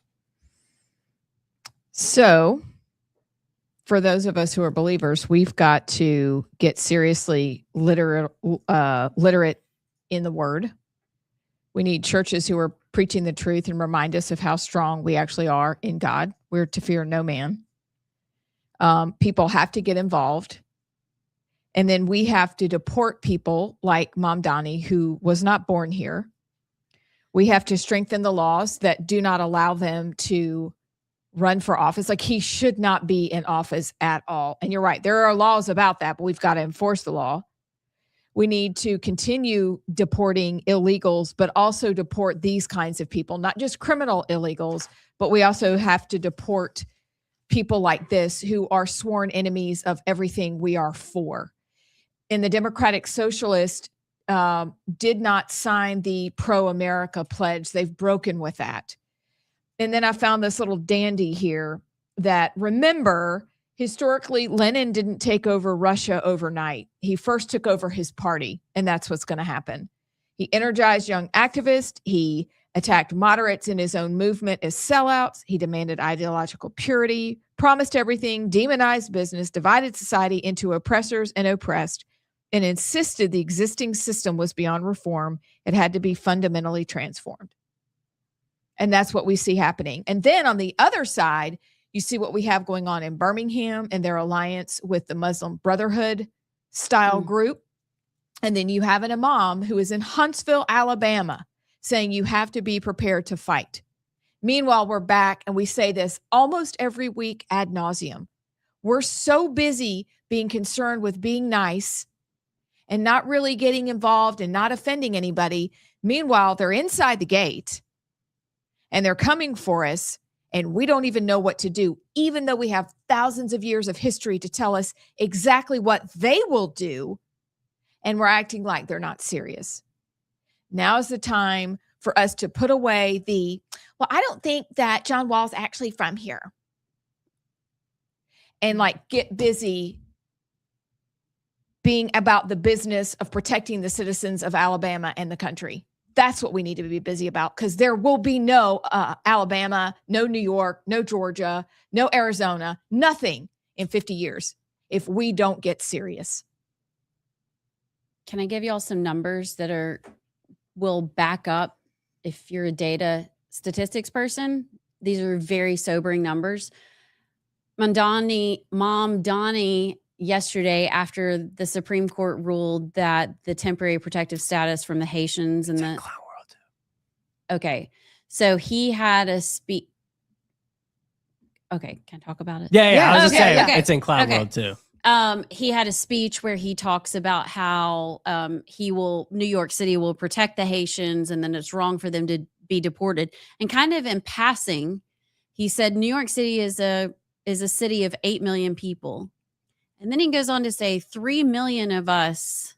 So for those of us who are believers, we've got to get seriously literate in the word. We need churches who are preaching the truth and remind us of how strong we actually are in God. We're to fear no man. People have to get involved. And then we have to deport people like Mom Donnie, who was not born here. We have to strengthen the laws that do not allow them to run for office. Like, he should not be in office at all. And you're right, there are laws about that, but we've got to enforce the law. We need to continue deporting illegals, but also deport these kinds of people, not just criminal illegals, but we also have to deport people like this who are sworn enemies of everything we are for. And the Democratic Socialist did not sign the pro-America pledge. They've broken with that. And then I found this little dandy here that, remember, historically, Lenin didn't take over Russia overnight. He first took over his party, and that's what's going to happen. He energized young activists. He attacked moderates in his own movement as sellouts. He demanded ideological purity, promised everything, demonized business, divided society into oppressors and oppressed, and insisted the existing system was beyond reform. It had to be fundamentally transformed. And that's what we see happening. And then on the other side, you see what we have going on in Birmingham and their alliance with the Muslim Brotherhood style group. And then you have an imam who is in Huntsville, Alabama, saying you have to be prepared to fight. Meanwhile, we're back, and we say this almost every week ad nauseum. We're so busy being concerned with being nice and not really getting involved and not offending anybody. Meanwhile, they're inside the gate and they're coming for us, and we don't even know what to do, even though we have thousands of years of history to tell us exactly what they will do, and we're acting like they're not serious. Now is the time for us to put away I don't think that John Wall's actually from here. and like get busy being about the business of protecting the citizens of Alabama and the country. That's what we need to be busy about, because there will be no Alabama, no New York, no Georgia, no Arizona, nothing in 50 years if we don't get serious. Can I give y'all some numbers that will back up if you're a data statistics person? These are very sobering numbers. Mom Donnie yesterday, after the Supreme Court ruled that the temporary protective status from the Haitians and the Clown World. okay, so he had a speech. Okay, can I talk about it? Yeah. I was just Okay, saying okay, it's in Clown okay. World too. He had a speech where he talks about how New York City will protect the Haitians, and then it's wrong for them to be deported. And kind of in passing, he said New York City is a city of 8 million people. And then he goes on to say 3 million of us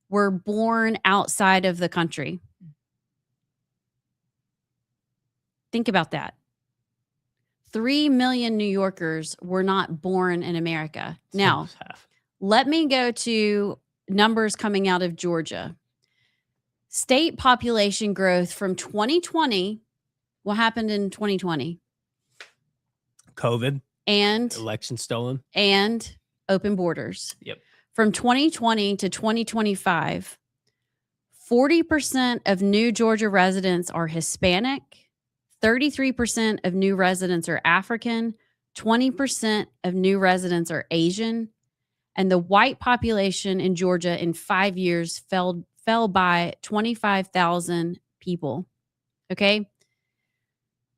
were born outside of the country. Think about that. 3 million New Yorkers were not born in America. Now, let me go to numbers coming out of Georgia. State population growth from 2020. What happened in 2020? COVID. And election stolen. And open borders. Yep. From 2020 to 2025, 40% of new Georgia residents are Hispanic. 33% of new residents are African, 20% of new residents are Asian, and the white population in Georgia in 5 years fell by 25,000 people. Okay?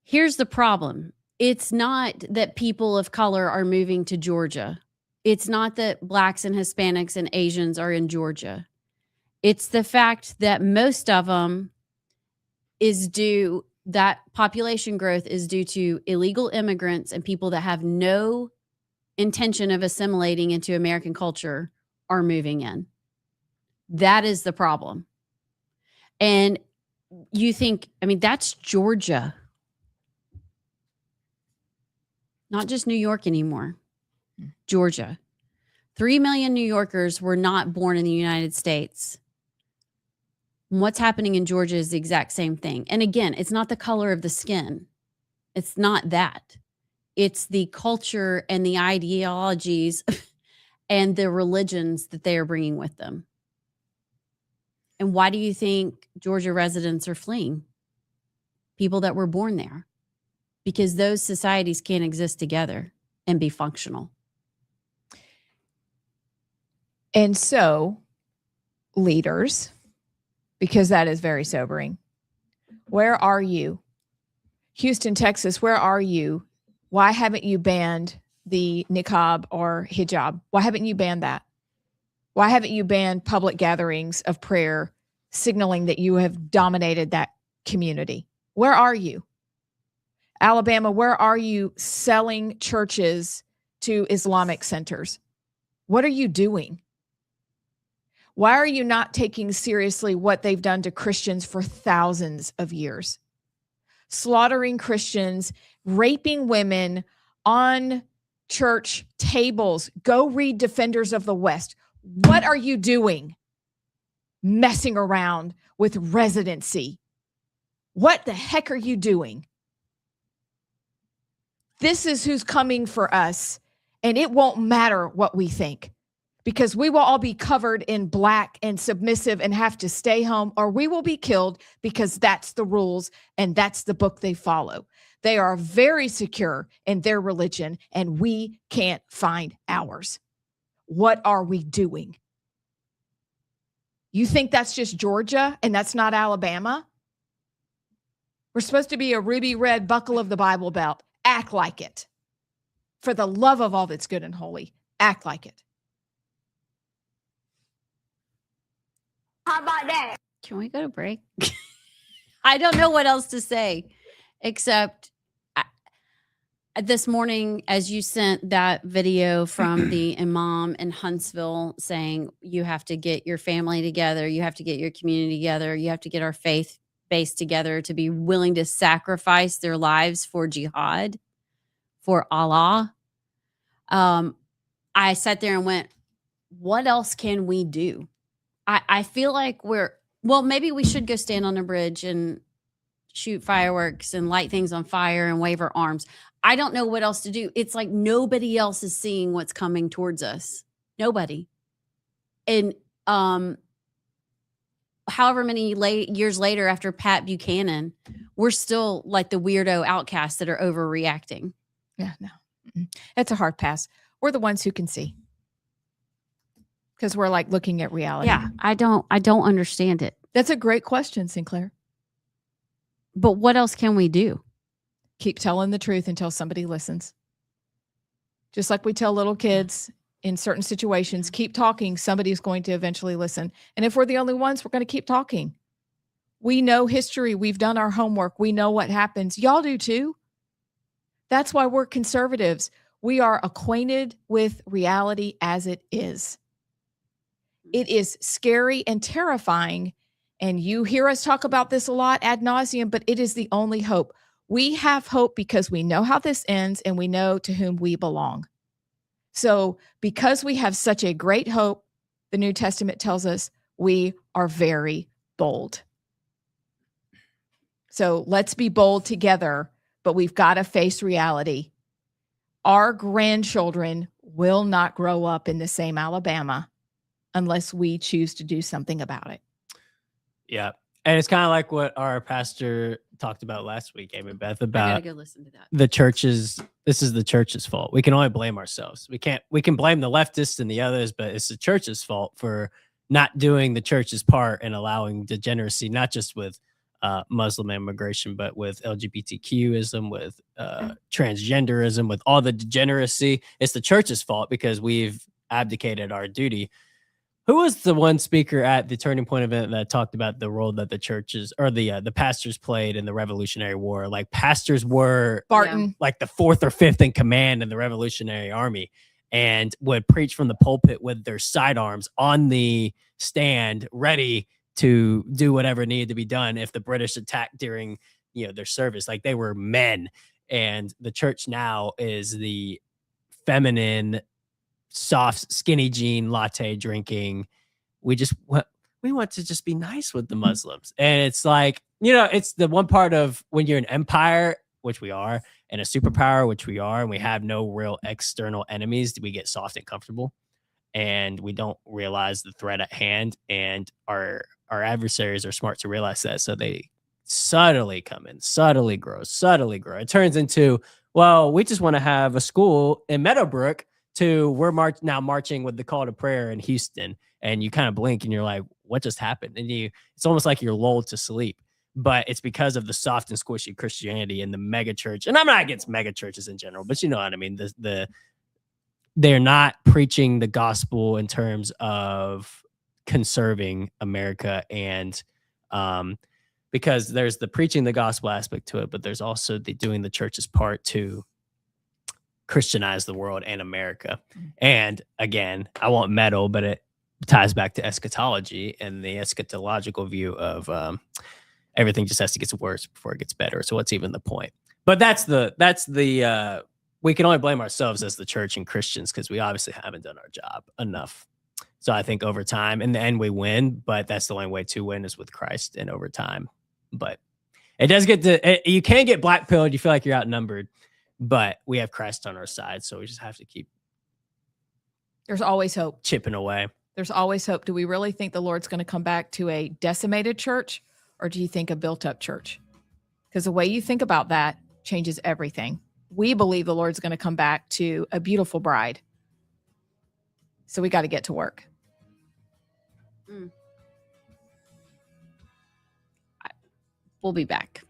Here's the problem. It's not that people of color are moving to Georgia. It's not that Blacks and Hispanics and Asians are in Georgia. It's the fact that most of them that population growth is due to illegal immigrants and people that have no intention of assimilating into American culture are moving in. That is the problem. And you think, that's Georgia. Not just New York anymore. Georgia. 3 million New Yorkers were not born in the United States. What's happening in Georgia is the exact same thing. And again, it's not the color of the skin. It's not that. It's the culture and the ideologies and the religions that they are bringing with them. And why do you think Georgia residents are fleeing? People that were born there. Because those societies can't exist together and be functional. And so, leaders, because that is very sobering. Where are you? Houston, Texas, where are you? Why haven't you banned the niqab or hijab? Why haven't you banned that? Why haven't you banned public gatherings of prayer, signaling that you have dominated that community? Where are you? Alabama, where are you selling churches to Islamic centers? What are you doing? Why are you not taking seriously what they've done to Christians for thousands of years? Slaughtering Christians, raping women on church tables. Go read Defenders of the West. What are you doing? Messing around with residency. What the heck are you doing? This is who's coming for us, and it won't matter what we think, because we will all be covered in black and submissive and have to stay home, or we will be killed, because that's the rules and that's the book they follow. They are very secure in their religion, and we can't find ours. What are we doing? You think that's just Georgia and that's not Alabama? We're supposed to be a ruby red buckle of the Bible Belt. Act like it. For the love of all that's good and holy, act like it. How about that? Can we go to break? I don't know what else to say, except this morning, as you sent that video from the imam in Huntsville saying you have to get your family together, you have to get your community together, you have to get our faith base together to be willing to sacrifice their lives for jihad, for Allah. I sat there and went, what else can we do? I feel like maybe we should go stand on a bridge and shoot fireworks and light things on fire and wave our arms. I don't know what else to do. It's like nobody else is seeing what's coming towards us. Nobody. And however many years later after Pat Buchanan, we're still like the weirdo outcasts that are overreacting. Yeah, no. It's a hard pass. We're the ones who can see. Because we're like looking at reality. Yeah, I don't understand it. That's a great question, Sinclair. But what else can we do? Keep telling the truth until somebody listens. Just like we tell little kids in certain situations, keep talking. Somebody's going to eventually listen. And if we're the only ones, we're going to keep talking. We know history. We've done our homework. We know what happens. Y'all do too. That's why we're conservatives. We are acquainted with reality as it is. It is scary and terrifying. And you hear us talk about this a lot ad nauseum, but it is the only hope. We have hope because we know how this ends and we know to whom we belong. So because we have such a great hope, the New Testament tells us we are very bold. So let's be bold together, but we've got to face reality. Our grandchildren will not grow up in the same Alabama unless we choose to do something about it. Yeah. And it's kind of like what our pastor talked about last week, Amy Beth, about I gotta go listen to that. the churches. This is the church's fault. We can only blame ourselves. We can blame the leftists and the others, but it's the church's fault for not doing the church's part and allowing degeneracy, not just with Muslim immigration, but with LGBTQism, with transgenderism, with all the degeneracy. It's the church's fault because we've abdicated our duty. Who was the one speaker at the Turning Point event that talked about the role that the churches or the pastors played in the Revolutionary War? Like pastors were Barton, like the 4th or 5th in command in the Revolutionary Army and would preach from the pulpit with their sidearms on the stand, ready to do whatever needed to be done if the British attacked during their service. Like they were men. And the church now is the feminine, soft, skinny jean, latte drinking. We want to just be nice with the Muslims. And it's like, it's the one part of when you're an empire, which we are, and a superpower, which we are, and we have no real external enemies, we get soft and comfortable. And we don't realize the threat at hand. And our adversaries are smart to realize that. So they subtly come in, subtly grow. It turns into, well, we just want to have a school in Meadowbrook to we're now marching with the call to prayer in Houston. And you kind of blink and you're like, what just happened? And it's almost like you're lulled to sleep. But it's because of the soft and squishy Christianity and the mega church. And I'm not against mega churches in general, but you know what I mean? They're not preaching the gospel in terms of conserving America. And because there's the preaching the gospel aspect to it, but there's also the doing the church's part to Christianize the world and America. And again, I won't meddle, but it ties back to eschatology and the eschatological view of everything just has to get worse before it gets better. So what's even the point? But that's the we can only blame ourselves as the church and Christians because we obviously haven't done our job enough. So I think over time, in the end, we win, but that's the only way to win is with Christ and over time. But it does you can get blackpilled. You feel like you're outnumbered. But we have Christ on our side, so we just have to keep. There's always hope. Chipping away. There's always hope. Do we really think the Lord's going to come back to a decimated church, or do you think a built-up church? Because the way you think about that changes everything. We believe the Lord's going to come back to a beautiful bride. So we got to get to work. We'll be back.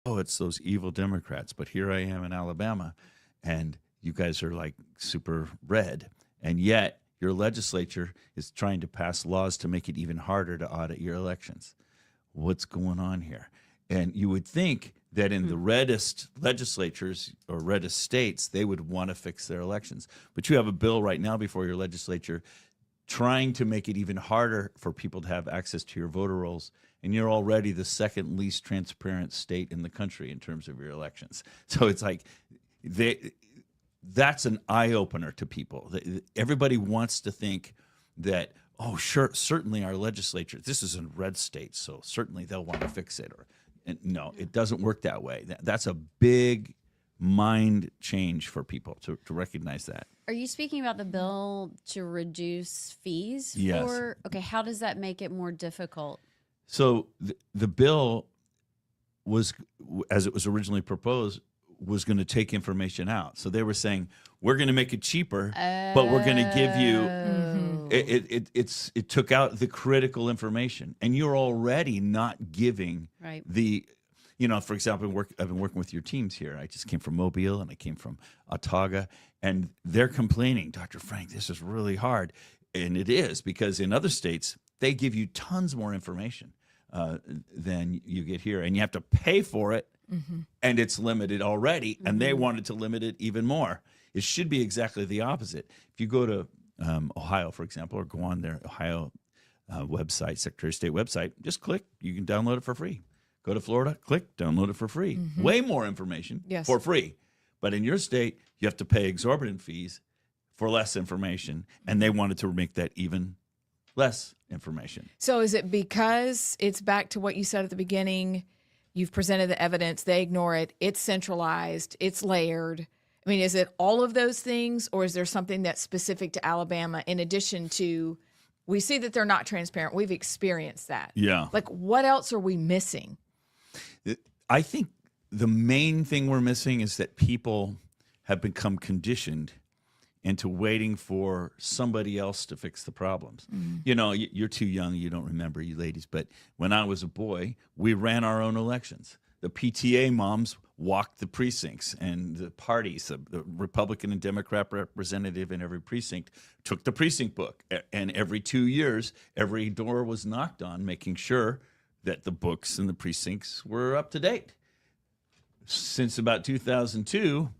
Oh, it's those evil Democrats. But here I am in Alabama, and you guys are like super red. And yet your legislature is trying to pass laws to make it even harder to audit your elections. What's going on here? And you would think that in the reddest legislatures or reddest states, they would want to fix their elections. But you have a bill right now before your legislature trying to make it even harder for people to have access to your voter rolls, and you're already the second least transparent state in the country in terms of your elections. So it's like that's an eye-opener to people. Everybody wants to think that, oh, sure, certainly our legislature, this is a red state, so certainly they'll want to fix it. And no, it doesn't work that way. That's a big mind change for people to recognize that. Are you speaking about the bill to reduce fees? Yes. Okay, how does that make it more difficult? So the bill was, as it was originally proposed, was going to take information out. So they were saying, we're going to make it cheaper, but we're going to give you, it took out the critical information. And you're already not giving the, for example, I've been working with your teams here. I just came from Mobile and I came from Ottawa, and they're complaining, Dr. Frank, this is really hard. And it is, because in other states, they give you tons more information than you get here. And you have to pay for it. And it's limited already, and they wanted to limit it even more. It should be exactly the opposite. If you go to Ohio, for example, or go on their Ohio website, Secretary of State website, just click. You can download it for free. Go to Florida, click, download it for free. Way more information for free. But in your state, you have to pay exorbitant fees for less information, and they wanted to make that even less information. So is it because it's back to what you said at the beginning? You've presented the evidence, they ignore it, it's centralized, it's layered. I mean, is it all of those things, or is there something that's specific to Alabama in addition to, we see that they're not transparent, we've experienced that. Yeah. Like, what else are we missing? I think the main thing we're missing is that people have become conditioned into waiting for somebody else to fix the problems. You're too young, you don't remember, you ladies, but when I was a boy, we ran our own elections. The PTA moms walked the precincts, and the parties, the Republican and Democrat representative in every precinct, took the precinct book. And every 2 years, every door was knocked on, making sure that the books in the precincts were up to date. Since about 2002,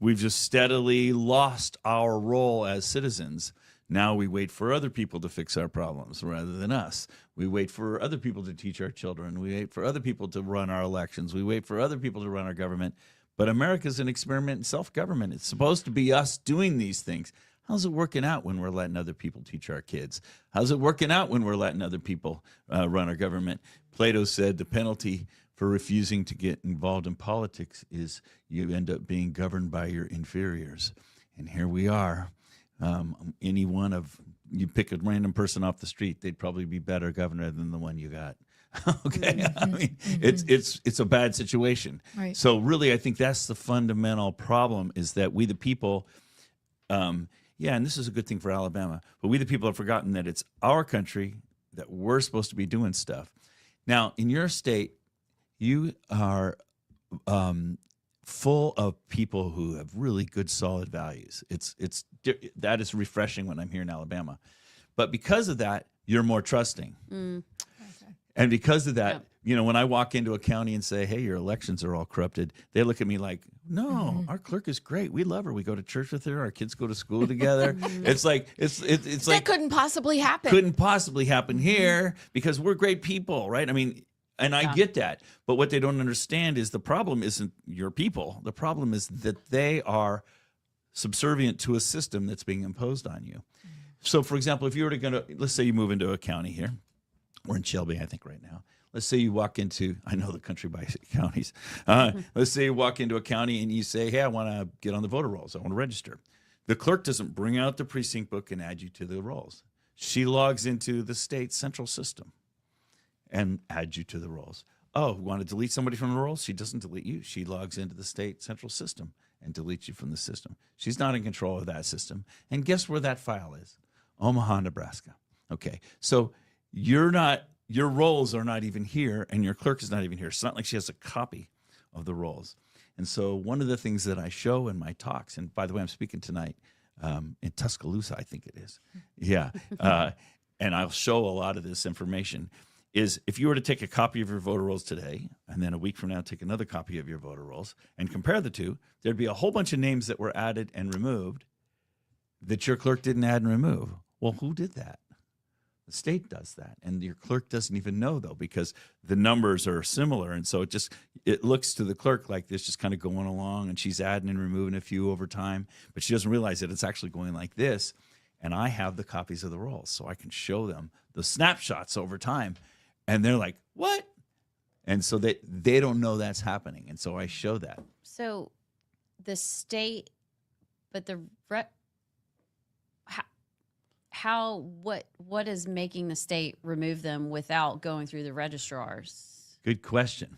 we've just steadily lost our role as citizens. Now we wait for other people to fix our problems rather than us. We wait for other people to teach our children. We wait for other people to run our elections. We wait for other people to run our government. But America's an experiment in self-government. It's supposed to be us doing these things. How's it working out when we're letting other people teach our kids? How's it working out when we're letting other people run our government? Plato said the penalty for refusing to get involved in politics is you end up being governed by your inferiors. And here we are. You pick a random person off the street, they'd probably be better governor than the one you got. Okay. I mean, it's a bad situation. Right. So really, I think that's the fundamental problem, is that we the people, and this is a good thing for Alabama, but we the people have forgotten that it's our country, that we're supposed to be doing stuff. Now, in your state, you are full of people who have really good, solid values. That is refreshing when I'm here in Alabama. But because of that, you're more trusting. And because of that, when I walk into a county and say, hey, your elections are all corrupted, they look at me like, no, our clerk is great. We love her. We go to church with her. Our kids go to school together. It's like That couldn't possibly happen. Couldn't possibly happen here because we're great people, right? I mean, and I get that. But what they don't understand is the problem isn't your people. The problem is that they are subservient to a system that's being imposed on you. So, for example, if you were to let's say you move into a county here. We're in Shelby, I think, right now. Let's say you walk into, I know the country by counties. Let's say you walk into a county and you say, hey, I want to get on the voter rolls. I want to register. The clerk doesn't bring out the precinct book and add you to the rolls. She logs into the state central system and adds you to the rolls. Oh, want to delete somebody from the rolls? She doesn't delete you. She logs into the state central system and deletes you from the system. She's not in control of that system. And guess where that file is? Omaha, Nebraska. Okay, so your rolls are not even here, and your clerk is not even here. It's not like she has a copy of the rolls. And so one of the things that I show in my talks, and by the way, I'm speaking tonight in Tuscaloosa, I think it is. Yeah. And I'll show a lot of this information, is if you were to take a copy of your voter rolls today, and then a week from now take another copy of your voter rolls, and compare the two, there'd be a whole bunch of names that were added and removed that your clerk didn't add and remove. Well, who did that? The state does that. And your clerk doesn't even know, though, because the numbers are similar. And so it looks to the clerk like this, just kind of going along, and she's adding and removing a few over time. But she doesn't realize that it's actually going like this. And I have the copies of the rolls, so I can show them the snapshots over time. And they're like, what? And so they don't know that's happening. And so I show that. So the state, but what is making the state remove them without going through the registrars? Good question.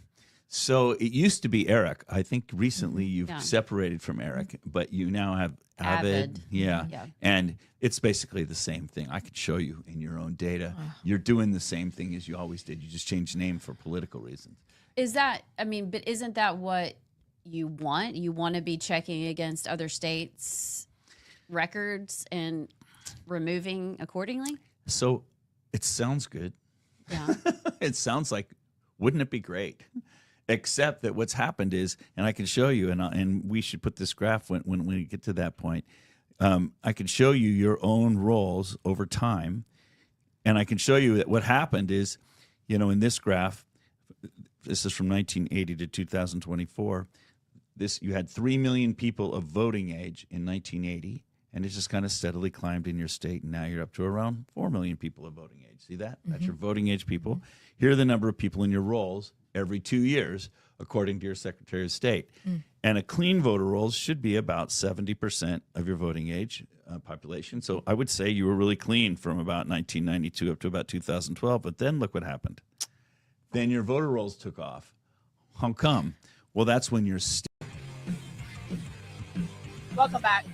So it used to be Eric. I think recently you've separated from Eric, but you now have Avid. Yeah. And it's basically the same thing. I could show you in your own data. You're doing the same thing as you always did. You just changed the name for political reasons. But isn't that what you want? You want to be checking against other states' records and removing accordingly? So it sounds good. Yeah. It sounds like, wouldn't it be great? Except that what's happened is, and I can show you, and we should put this graph when we get to that point. I can show you your own rolls over time, and I can show you that what happened is, in this graph, this is from 1980 to 2024. You had 3 million people of voting age in 1980, and it just kind of steadily climbed in your state, and now you're up to around 4 million people of voting age. See that? That's your voting age people. Here are the number of people in your rolls every 2 years, according to your Secretary of State. And a clean voter rolls should be about 70% of your voting age population. So I would say you were really clean from about 1992 up to about 2012. But then look what happened. Then your voter rolls took off. How come? Well, that's when your state. Welcome back.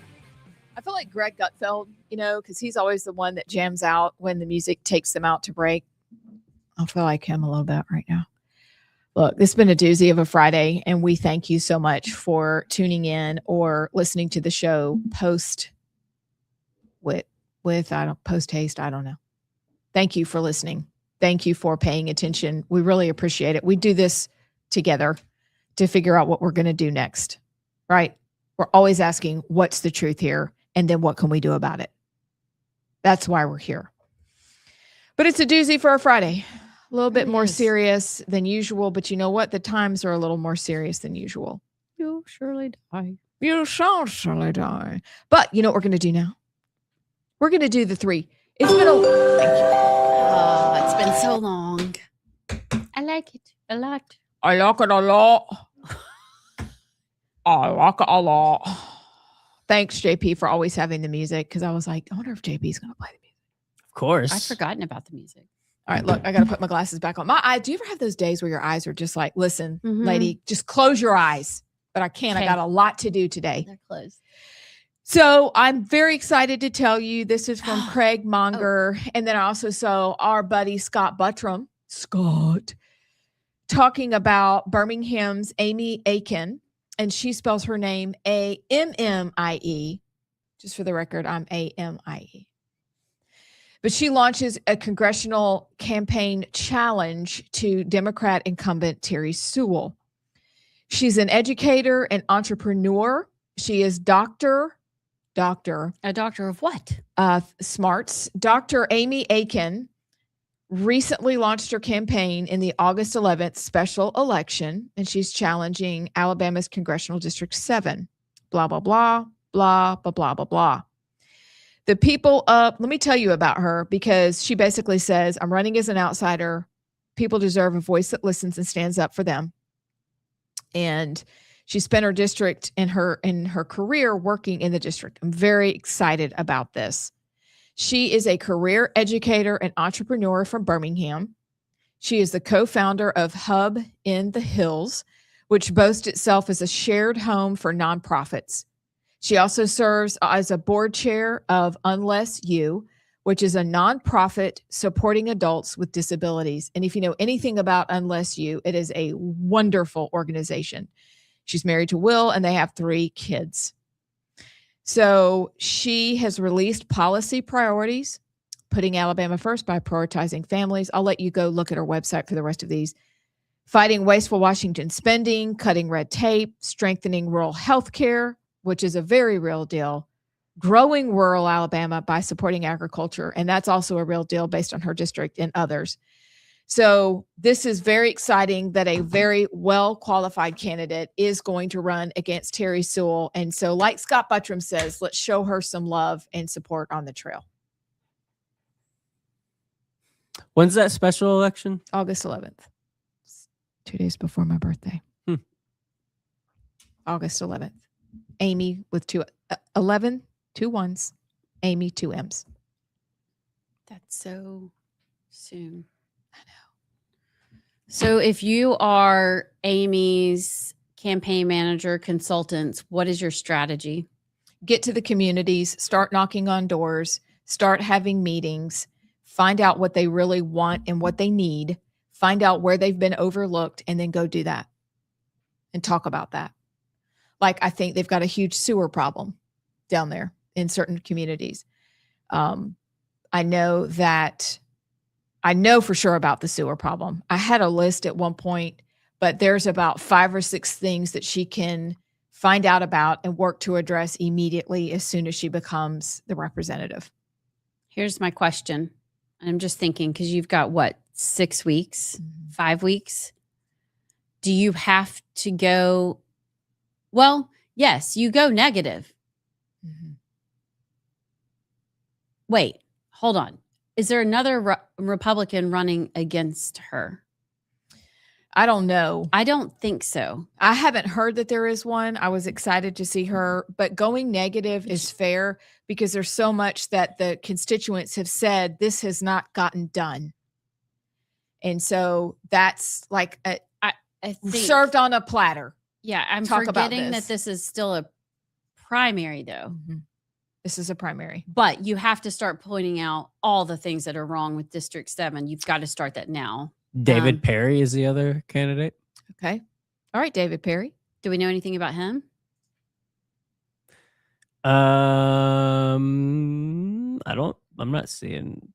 I feel like Greg Gutfeld, because he's always the one that jams out when the music takes them out to break. I feel like him a little bit right now. Look, this has been a doozy of a Friday, and we thank you so much for tuning in or listening to the show post haste. I don't know. Thank you for listening. Thank you for paying attention. We really appreciate it. We do this together to figure out what we're going to do next, right? We're always asking, what's the truth here? And then what can we do about it? That's why we're here. But it's a doozy for a Friday. A little bit more serious than usual, but you know what? The times are a little more serious than usual. You'll surely die. You shall surely die. But you know what we're going to do now? We're going to do the 3. It's been thank you. Oh, it's been so long. I like it a lot. I like it a lot. I like it a lot. Thanks, JP, for always having the music, because I was like, I wonder if JP's going to play the music. Of course. I've forgotten about the music. All right, look, I got to put my glasses back on. My eye. Do you ever have those days where your eyes are just like, listen, lady, just close your eyes? But I can't. Okay. I got a lot to do today. They're closed. So I'm very excited to tell you this is from Craig Monger. And then I also saw our buddy Scott Buttram, talking about Birmingham's Amy Aiken. And she spells her name A-M-M-I-E. Just for the record, I'm A-M-I-E. But she launches a congressional campaign challenge to Democrat incumbent Terry Sewell. She's an educator and entrepreneur. She is doctor. A doctor of what? Smarts. Dr. Amy Aiken recently launched her campaign in the August 11th special election, and she's challenging Alabama's Congressional District 7. Blah, blah, blah, blah, blah, blah, blah, blah. The people let me tell you about her, because she basically says, I'm running as an outsider. People deserve a voice that listens and stands up for them. And she spent her district in her career working in the district. I'm very excited about this. She is a career educator and entrepreneur from Birmingham. She is the co-founder of Hub in the Hills, which boasts itself as a shared home for nonprofits. She also serves as a board chair of Unless You, which is a nonprofit supporting adults with disabilities. And if you know anything about Unless You, it is a wonderful organization. She's married to Will, and they have 3 kids. So she has released policy priorities, putting Alabama first by prioritizing families. I'll let you go look at her website for the rest of these. Fighting wasteful Washington spending, cutting red tape, strengthening rural health care, which is a very real deal, growing rural Alabama by supporting agriculture. And that's also a real deal based on her district and others. So this is very exciting that a very well-qualified candidate is going to run against Terry Sewell. And so like Scott Buttram says, let's show her some love and support on the trail. When's that special election? August 11th. It's 2 days before my birthday. August 11th. Amy with 11, 2 1s, Amy 2 M's. That's so soon. I know. So if you are Amy's campaign manager, consultants, what is your strategy? Get to the communities, start knocking on doors, start having meetings, find out what they really want and what they need, find out where they've been overlooked, and then go do that and talk about that. Like, I think they've got a huge sewer problem down there in certain communities. I know for sure about the sewer problem. I had a list at one point, but there's about 5 or 6 things that she can find out about and work to address immediately as soon as she becomes the representative. Here's my question. I'm just thinking, because you've got what, 6 weeks, 5 weeks? Do you have to go? Well, yes, you go negative. Wait, hold on. Is there another Republican running against her? I don't know. I don't think so. I haven't heard that there is one. I was excited to see her, but going negative is fair because there's so much that the constituents have said this has not gotten done. And so that's like I think, served on a platter. Yeah, I'm Talk about forgetting this. that this is still a primary, though. This is a primary. But you have to start pointing out all the things that are wrong with District 7. You've got to start that now. David Perry is the other candidate. Okay. All right, David Perry. Do we know anything about him? I'm not seeing.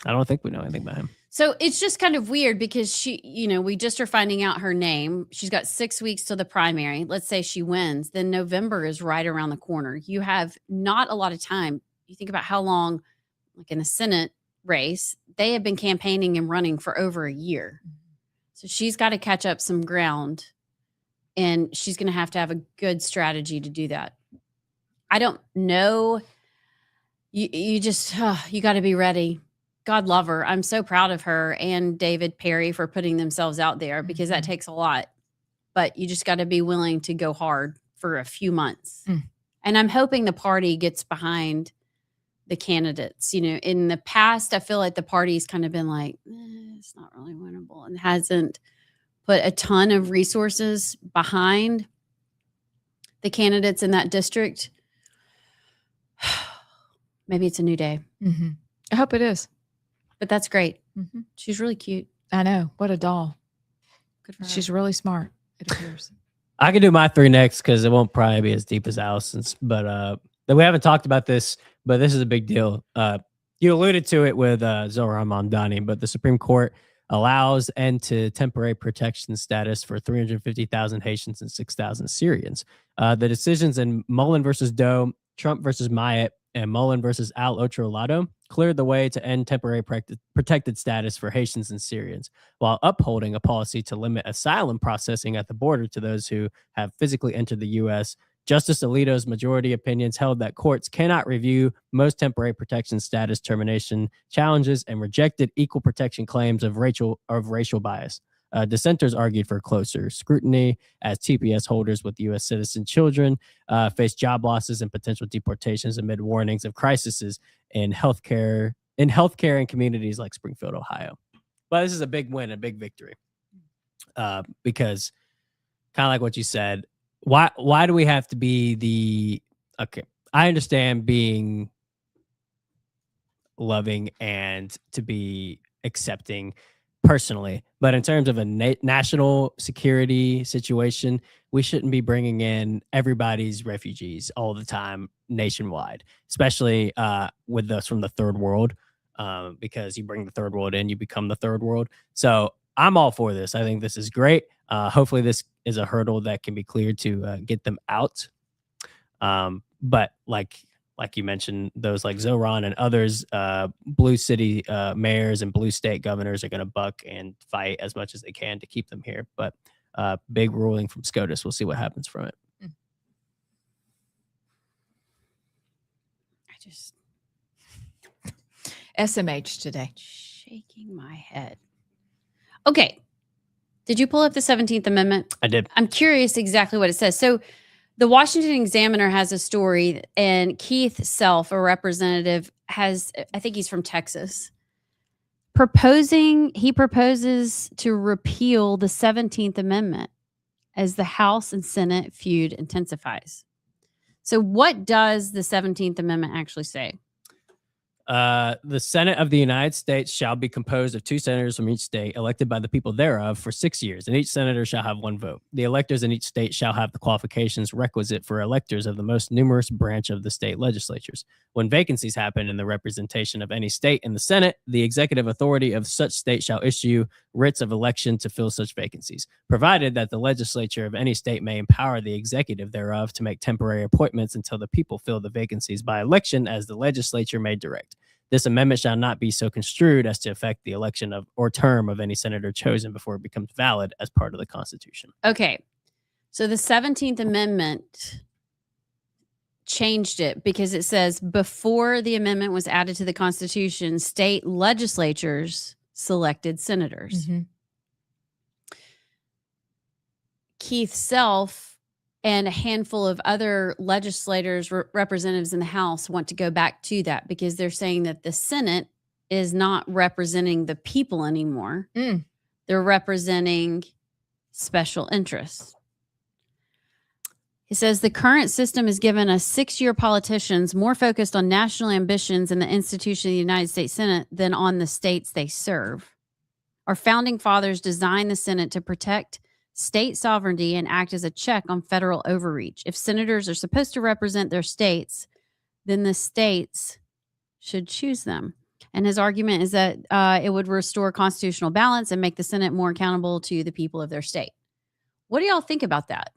I don't think we know anything about him. So it's just kind of weird because we just are finding out her name. She's got 6 weeks to the primary. Let's say she wins, then November is right around the corner. You have not a lot of time. You think about how long, like in a Senate race, they have been campaigning and running for over a year. So she's got to catch up some ground, and she's going to have a good strategy to do that. I don't know. You got to be ready. God love her. I'm so proud of her and David Perry for putting themselves out there because that takes a lot. But you just got to be willing to go hard for a few months. And I'm hoping the party gets behind the candidates. In the past, I feel like the party's kind of been like, it's not really winnable, and hasn't put a ton of resources behind the candidates in that district. Maybe it's a new day. I hope it is. But that's great. She's really cute. I know. What a doll. Good for her. She's really smart, it appears. I can do my 3 next because it won't probably be as deep as Allison's. But we haven't talked about this, but this is a big deal. You alluded to it with Zohran Mamdani, but the Supreme Court allows end to temporary protection status for 350,000 Haitians and 6,000 Syrians. The decisions in Mullen versus Doe, Trump versus Myatt, and Mullen versus Al Otrolado cleared the way to end temporary protected status for Haitians and Syrians, while upholding a policy to limit asylum processing at the border to those who have physically entered the U.S. Justice Alito's majority opinions held that courts cannot review most temporary protection status termination challenges and rejected equal protection claims of racial bias. Dissenters argued for closer scrutiny as TPS holders with U.S. citizen children face job losses and potential deportations amid warnings of crises in healthcare and communities like Springfield, Ohio. But this is a big win, a big victory, because kind of like what you said. Why do we have to be okay? I understand being loving and to be accepting personally, but in terms of a national security situation, we shouldn't be bringing in everybody's refugees all the time nationwide, especially with those from the third world, because you bring the third world in, you become the third world. So I'm all for this. I think this is great. Hopefully this is a hurdle that can be cleared to get them out. But like you mentioned, those like Zoran and others, blue city mayors and blue state governors are going to buck and fight as much as they can to keep them here. But big ruling from SCOTUS. We'll see what happens from it. I just SMH today. shaking my head. Okay. Did you pull up the 17th Amendment? I did. I'm curious exactly what it says. So the Washington Examiner has a story, and Keith Self, a representative, has, I think he's from Texas, he proposes to repeal the 17th Amendment as the House and Senate feud intensifies. So what does the 17th Amendment actually say? The Senate of the United States shall be composed of 2 senators from each state, elected by the people thereof for 6 years, and each senator shall have 1 vote. The electors in each state shall have the qualifications requisite for electors of the most numerous branch of the state legislatures. When vacancies happen in the representation of any state in the Senate, the executive authority of such state shall issue writs of election to fill such vacancies, provided that the legislature of any state may empower the executive thereof to make temporary appointments until the people fill the vacancies by election as the legislature may direct. This amendment shall not be so construed as to affect the election of or term of any senator chosen before it becomes valid as part of the Constitution. Okay. So the 17th Amendment changed it because it says before the amendment was added to the Constitution, state legislatures selected senators. Mm-hmm. Keith Self and a handful of other legislators, representatives in the House want to go back to that because they're saying that the Senate is not representing the people anymore. They're representing special interests. It says the current system has given us 6-year politicians more focused on national ambitions and the institution of the United States Senate than on the states they serve. Our founding fathers designed the Senate to protect state sovereignty and act as a check on federal overreach. If senators are supposed to represent their states, then the states should choose them. And his argument is that it would restore constitutional balance and make the Senate more accountable to the people of their state. What do y'all think about that?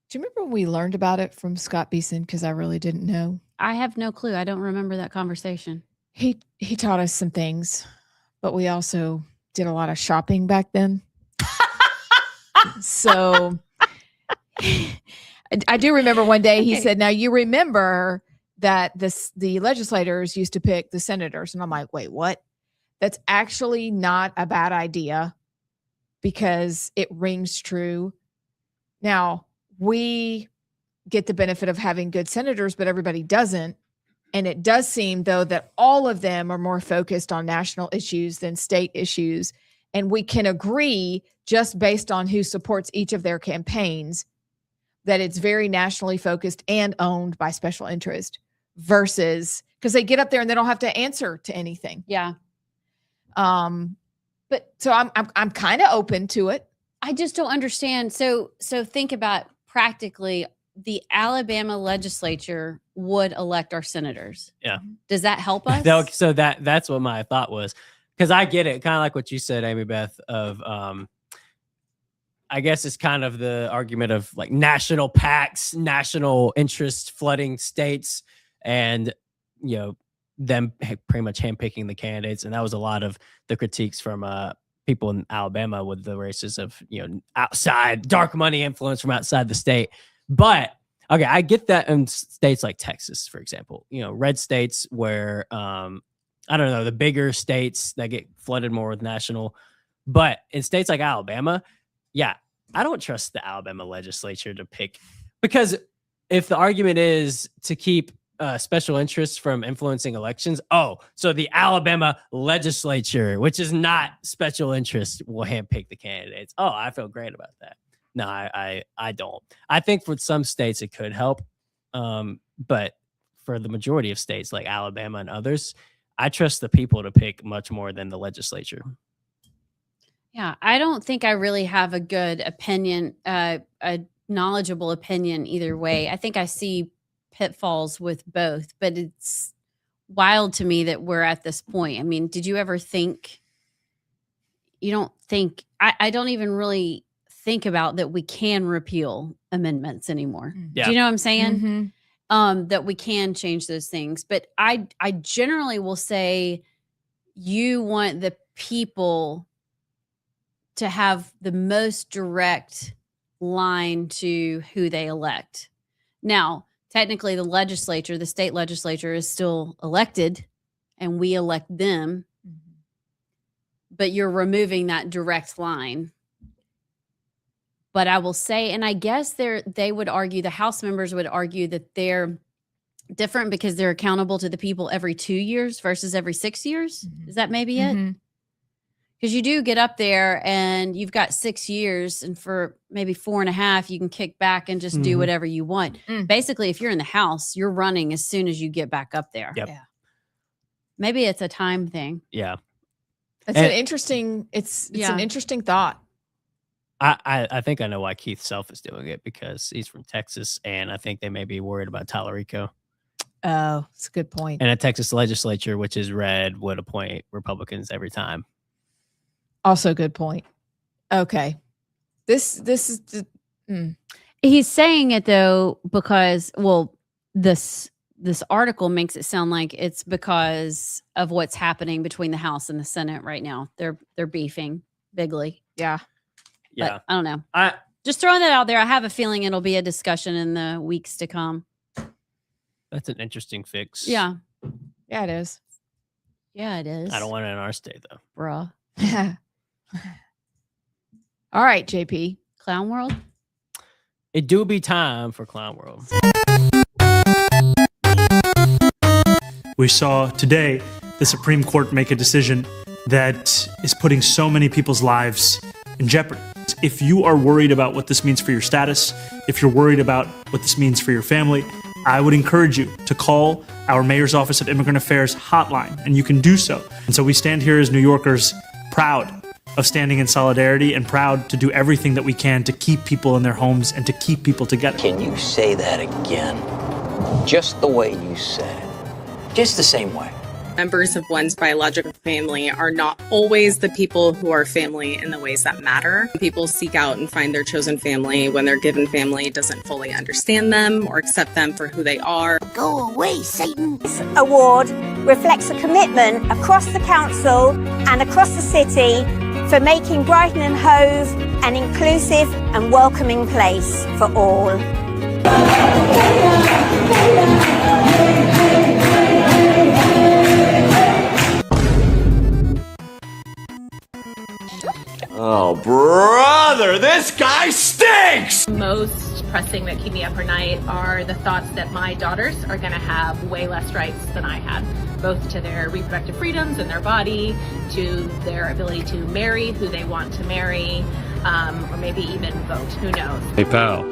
Do you remember when we learned about it from Scott Beeson? Because I really didn't know. I have no clue. I don't remember that conversation. He taught us some things, but we also did a lot of shopping back then. So I do remember one day he said, now you remember that the legislators used to pick the senators. And I'm like, wait, what? That's actually not a bad idea because it rings true. Now, we get the benefit of having good senators, but everybody doesn't. And it does seem, though, that all of them are more focused on national issues than state issues. And we can agree, just based on who supports each of their campaigns, that it's very nationally focused and owned by special interest versus because they get up there and they don't have to answer to anything. Yeah. But so I'm kind of open to it. I just don't understand. So think about practically the Alabama legislature would elect our senators. Yeah. Does that help us? So that's what my thought was. Because I get it, kind of like what you said, Amy Beth, of I guess it's kind of the argument of like national PACs, national interest flooding states, and them pretty much handpicking the candidates. And that was a lot of the critiques from people in Alabama with the races of outside dark money influence from outside the state. But okay, I get that in states like Texas, for example, red states where I don't know, the bigger states that get flooded more with national, but in states like Alabama, yeah, I don't trust the Alabama legislature to pick, because if the argument is to keep special interests from influencing elections, so the Alabama legislature, which is not special interest, will handpick the candidates. I feel great about that. No, I don't. I think for some states it could help, but for the majority of states like Alabama and others, I trust the people to pick much more than the legislature. Yeah, I don't think I really have a good opinion, a knowledgeable opinion either way. I think I see pitfalls with both, but it's wild to me that we're at this point. I mean, did you ever think, I don't even really think about that we can repeal amendments anymore. Yeah. Do you know what I'm saying? Mhm. That we can change those things. But I generally will say you want the people to have the most direct line to who they elect. Now, technically the state legislature is still elected and we elect them, but you're removing that direct line. But I will say, and I guess they would argue, the House members would argue that they're different because they're accountable to the people every 2 years versus every 6 years. Is that maybe it? Mhm. Because you do get up there and you've got 6 years, and for maybe 4.5, you can kick back and just do whatever you want. Basically, if you're in the House, you're running as soon as you get back up there. Yep. Yeah. Maybe it's a time thing. Yeah. It's And- an interesting. It's Yeah. an interesting thought. I think I know why Keith Self is doing it, because he's from Texas, and I think they may be worried about Tallarico. Oh, it's a good point. And a Texas legislature, which is red, would appoint Republicans every time. Also, a good point. Okay, this is He's saying it though because, well, this article makes it sound like it's because of what's happening between the House and the Senate right now. They're beefing bigly. yeah. Yeah. But I don't know. Just throwing that out there. I have a feeling it'll be a discussion in the weeks to come. That's an interesting fix. Yeah. Yeah, it is. Yeah, it is. I don't want it in our state, though. Bruh. All right, JP. Clown World. It do be time for Clown World. We saw today the Supreme Court make a decision that is putting so many people's lives in jeopardy. If you are worried about what this means for your status, if you're worried about what this means for your family, I would encourage you to call our Mayor's Office of Immigrant Affairs hotline, and you can do so. And so we stand here as New Yorkers proud of standing in solidarity and proud to do everything that we can to keep people in their homes and to keep people together. Can you say that again? Just the way you said it. Just the same way. Members of one's biological family are not always the people who are family in the ways that matter. People seek out and find their chosen family when their given family doesn't fully understand them or accept them for who they are. Go away, Satan. This award reflects a commitment across the council and across the city for making Brighton and Hove an inclusive and welcoming place for all. Oh, brother, this guy stinks! Most pressing that keep me up at night are the thoughts that my daughters are going to have way less rights than I had, both to their reproductive freedoms and their body, to their ability to marry who they want to marry, or maybe even vote. Who knows? Hey, pal,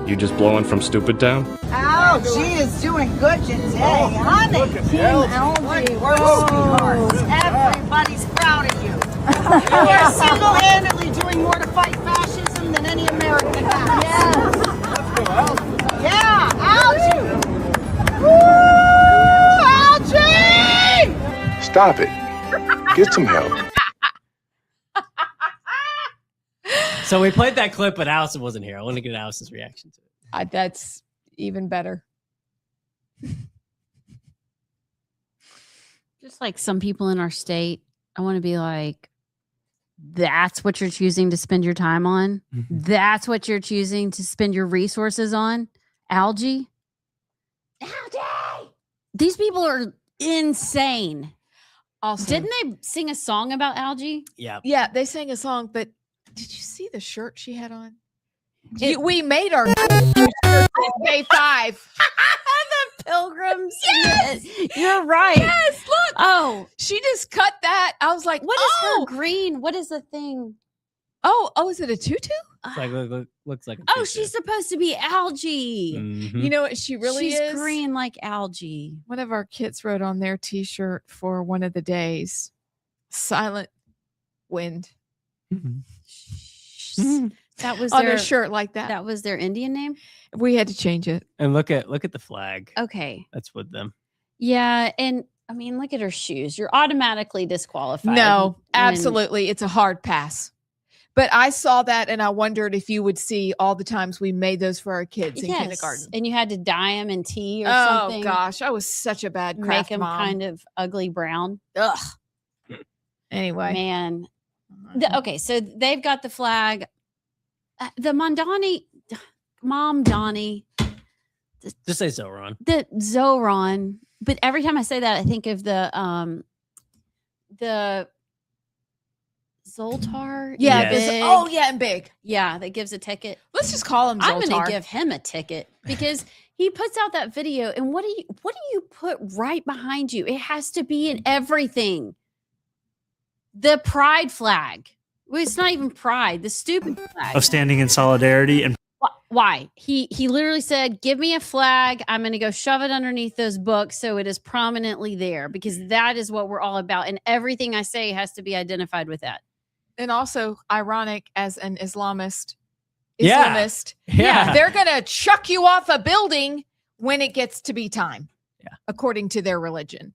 you just blowing from Stupid Town? Oh, she is doing good today, honey. Team LG, we're sweethearts. Everybody's proud of you. You are single-handedly doing more to fight fascism than any American has. Yes. Yeah, Algie. Woo, Algie! Stop it. Get some help. So we played that clip, but Allison wasn't here. I want to get Allison's reaction to it. That's even better. Just like some people in our state, I want to be like, that's what you're choosing to spend your time on. That's what you're choosing to spend your resources on. Algie. These people are insane. Also, didn't they sing a song about Algie? Yeah. Yeah, they sang a song, but did you see the shirt she had on? We made our day 5. The pilgrims. Yes, you're right. Yes, look. Oh, she just cut that. I was like, what is her green? What is the thing? Oh, is it a tutu? It's like, looks like a Oh, tutu. she's supposed to be Algie. Mhm. You know what she really She's is? green like algae. One of our kids wrote on their T-shirt for one of the days, "Silent Wind." That was on their a shirt like that. That was their Indian name. We had to change it. And look at the flag. Okay. That's with them. Yeah, and I mean, look at her shoes. You're automatically disqualified. No, when- absolutely, it's a hard pass. But I saw that and I wondered if you would see all the times we made those for our kids in kindergarten. And you had to dye them in tea or Oh something. gosh, I was such a bad Make craft them mom. kind of ugly brown. Ugh. Anyway, Man. Okay, so they've got the flag. The Mondani, Mom Donnie. Just say so, Ron. The Zoran. But every time I say that, I think of the Zoltar. yeah. Big. Oh yeah, and big. Yeah, that gives a ticket. Let's just call him Zoltar. I'm going to give him a ticket because he puts out that video, and what do you put right behind you? It has to be in everything. The pride flag. Well, it's not even pride. The stupid flag. Of standing in solidarity and Why? He literally said, "Give me a flag. I'm going to go shove it underneath those books so it is prominently there because that is what we're all about, and everything I say has to be identified with that." And also ironic as an Islamist. Yeah. Yeah. They're going to chuck you off a building when it gets to be time. Yeah. According to their religion.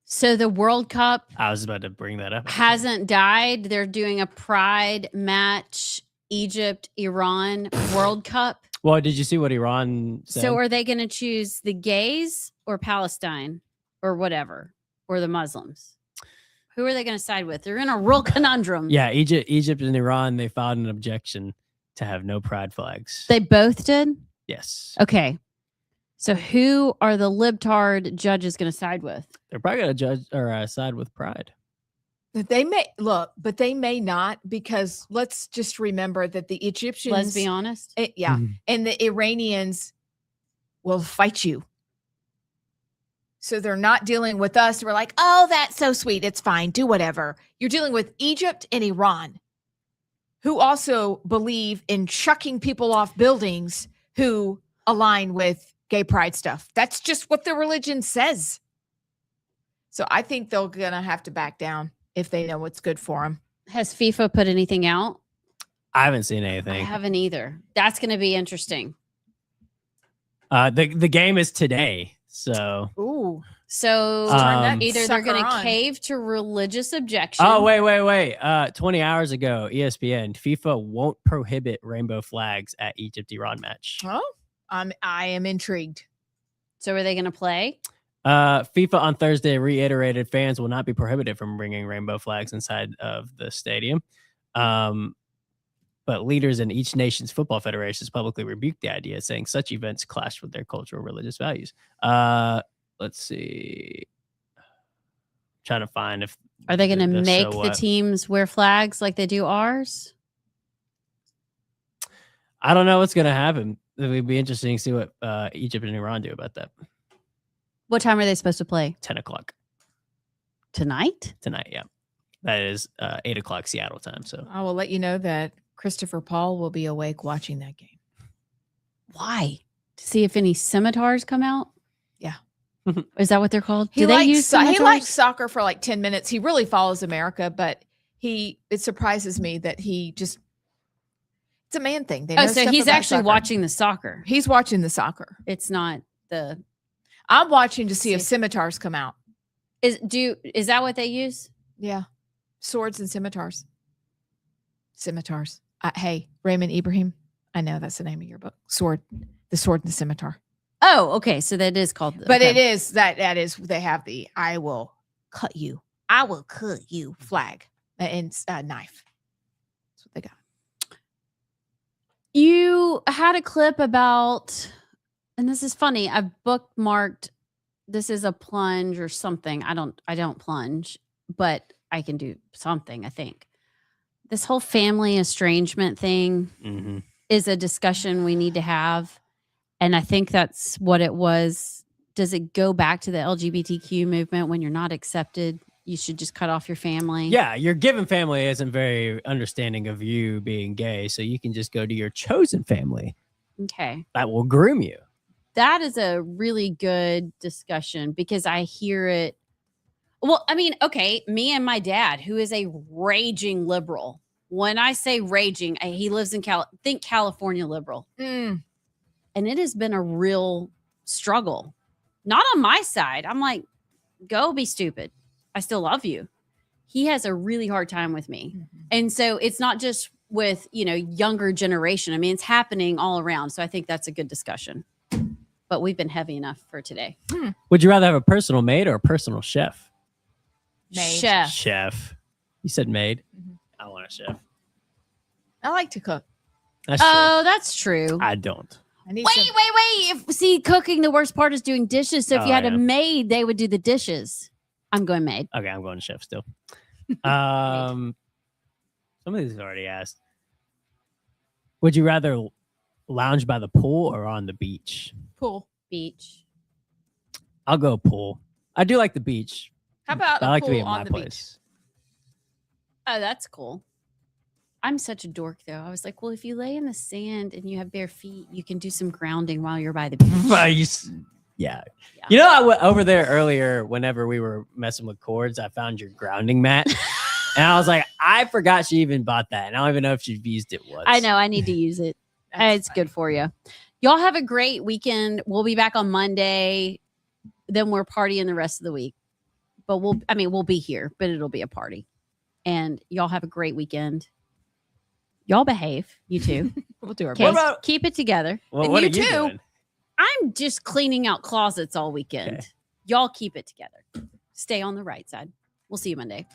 So the World Cup I was about to bring that up. hasn't died. They're doing a pride match, Egypt, Iran World Cup. Well, did you see what Iran said? So are they going to choose the gays or Palestine or whatever, or the Muslims? Who are they going to side with? They're in a real conundrum. Yeah, Egypt and Iran, they filed an objection to have no pride flags. They both did? Yes. Okay. So who are the libtard judges going to side with? They're probably going to judge or side with pride. They may look, but they may not, because let's just remember that the Egyptians, Let's be honest. And the Iranians will fight you. So they're not dealing with us. We're like, oh, that's so sweet. It's fine. Do whatever. You're dealing with Egypt and Iran, who also believe in chucking people off buildings who align with gay pride stuff. That's just what the religion says. So I think they're going to have to back down if they know what's good for them. Has FIFA put anything out? I haven't seen I anything. haven't either. That's going to be interesting. The game is today. So Ooh. So either they're going to cave to religious objection. Oh, wait. 20 hours ago, ESPN, FIFA won't prohibit rainbow flags at Egypt-Iran match. Oh, I am intrigued. So are they going to play? FIFA on Thursday reiterated fans will not be prohibited from bringing rainbow flags inside of the stadium. But leaders in each nation's football federations publicly rebuked the idea, saying such events clash with their cultural religious values. Let's see. Trying to find if Are they going to make the teams wear flags like they do ours? I don't know what's going to happen. It would be interesting to see what Egypt and Iran do about that. What time are they supposed to play? 10 o'clock. Tonight? Tonight, yeah. That is 8 o'clock Seattle time. So I will let you know that Christopher Paul will be awake watching that game. Why? To see if any scimitars come out? Yeah. Is that what they're called? He Do they likes, use scimitars? he likes soccer for like 10 minutes. He really follows America, but it surprises me that it's a man thing. They know so stuff he's about actually soccer. watching the soccer. He's watching the soccer. It's not the... I'm watching to see if scimitars come out. Is that what they use? Yeah. Swords and scimitars. Scimitars. Hey, Raymond Ibrahim. I know that's the name of your book. The Sword and the Scimitar. Oh, okay. So that is called. But it is that is they have the I will cut you flag and knife. That's what they got. You had a clip about, and this is funny. I've bookmarked. This is a plunge or something. I don't plunge, but I can do something. I think this whole family estrangement thing is a discussion we need to have. And I think that's what it was. Does it go back to the LGBTQ movement? When you're not accepted, you should just cut off your family? Yeah, your given family isn't very understanding of you being gay, so you can just go to your chosen family. Okay. That will groom you. That is a really good discussion because I hear it. Well, I mean, okay, me and my dad, who is a raging liberal. When I say raging, he lives in California liberal. And it has been a real struggle. Not on my side. I'm like, go be stupid. I still love you. he has a really hard time with me. And so it's not just with, younger generation. I mean, it's happening all around. So I think that's a good discussion. But we've been heavy enough for today. Would you rather have a personal maid or a personal chef? Maid. Chef. You said maid. I want a chef. I like to cook. That's true. That's true. I don't. I need Wait. See, cooking, the worst part is doing dishes. So if you had a yeah. maid, they would do the dishes. I'm going maid. Okay, I'm going chef still. Somebody's already asked. Would you rather lounge by the pool or on the beach? Pool. Beach. I'll go pool. I do like the beach. How about I a like pool to be in on my the place. Oh, that's cool. I'm such a dork, though. I was like, well, if you lay in the sand and you have bare feet, you can do some grounding while you're by the beach. Yeah. You know, I went over there earlier whenever we were messing with cords. I found your grounding mat. And I was like, I forgot she even bought that. And I don't even know if she's used it once. I know. I need to use it. It's good for you. Y'all have a great weekend. We'll be back on Monday. Then we're partying the rest of the week. But we'll be here, but it'll be a party. And y'all have a great weekend. Y'all behave. You too. We'll do our Okay, best. keep it together. Well, And what you are you too. doing? I'm just cleaning out closets all weekend. Okay. Y'all keep it together. Stay on the right side. We'll see you Monday.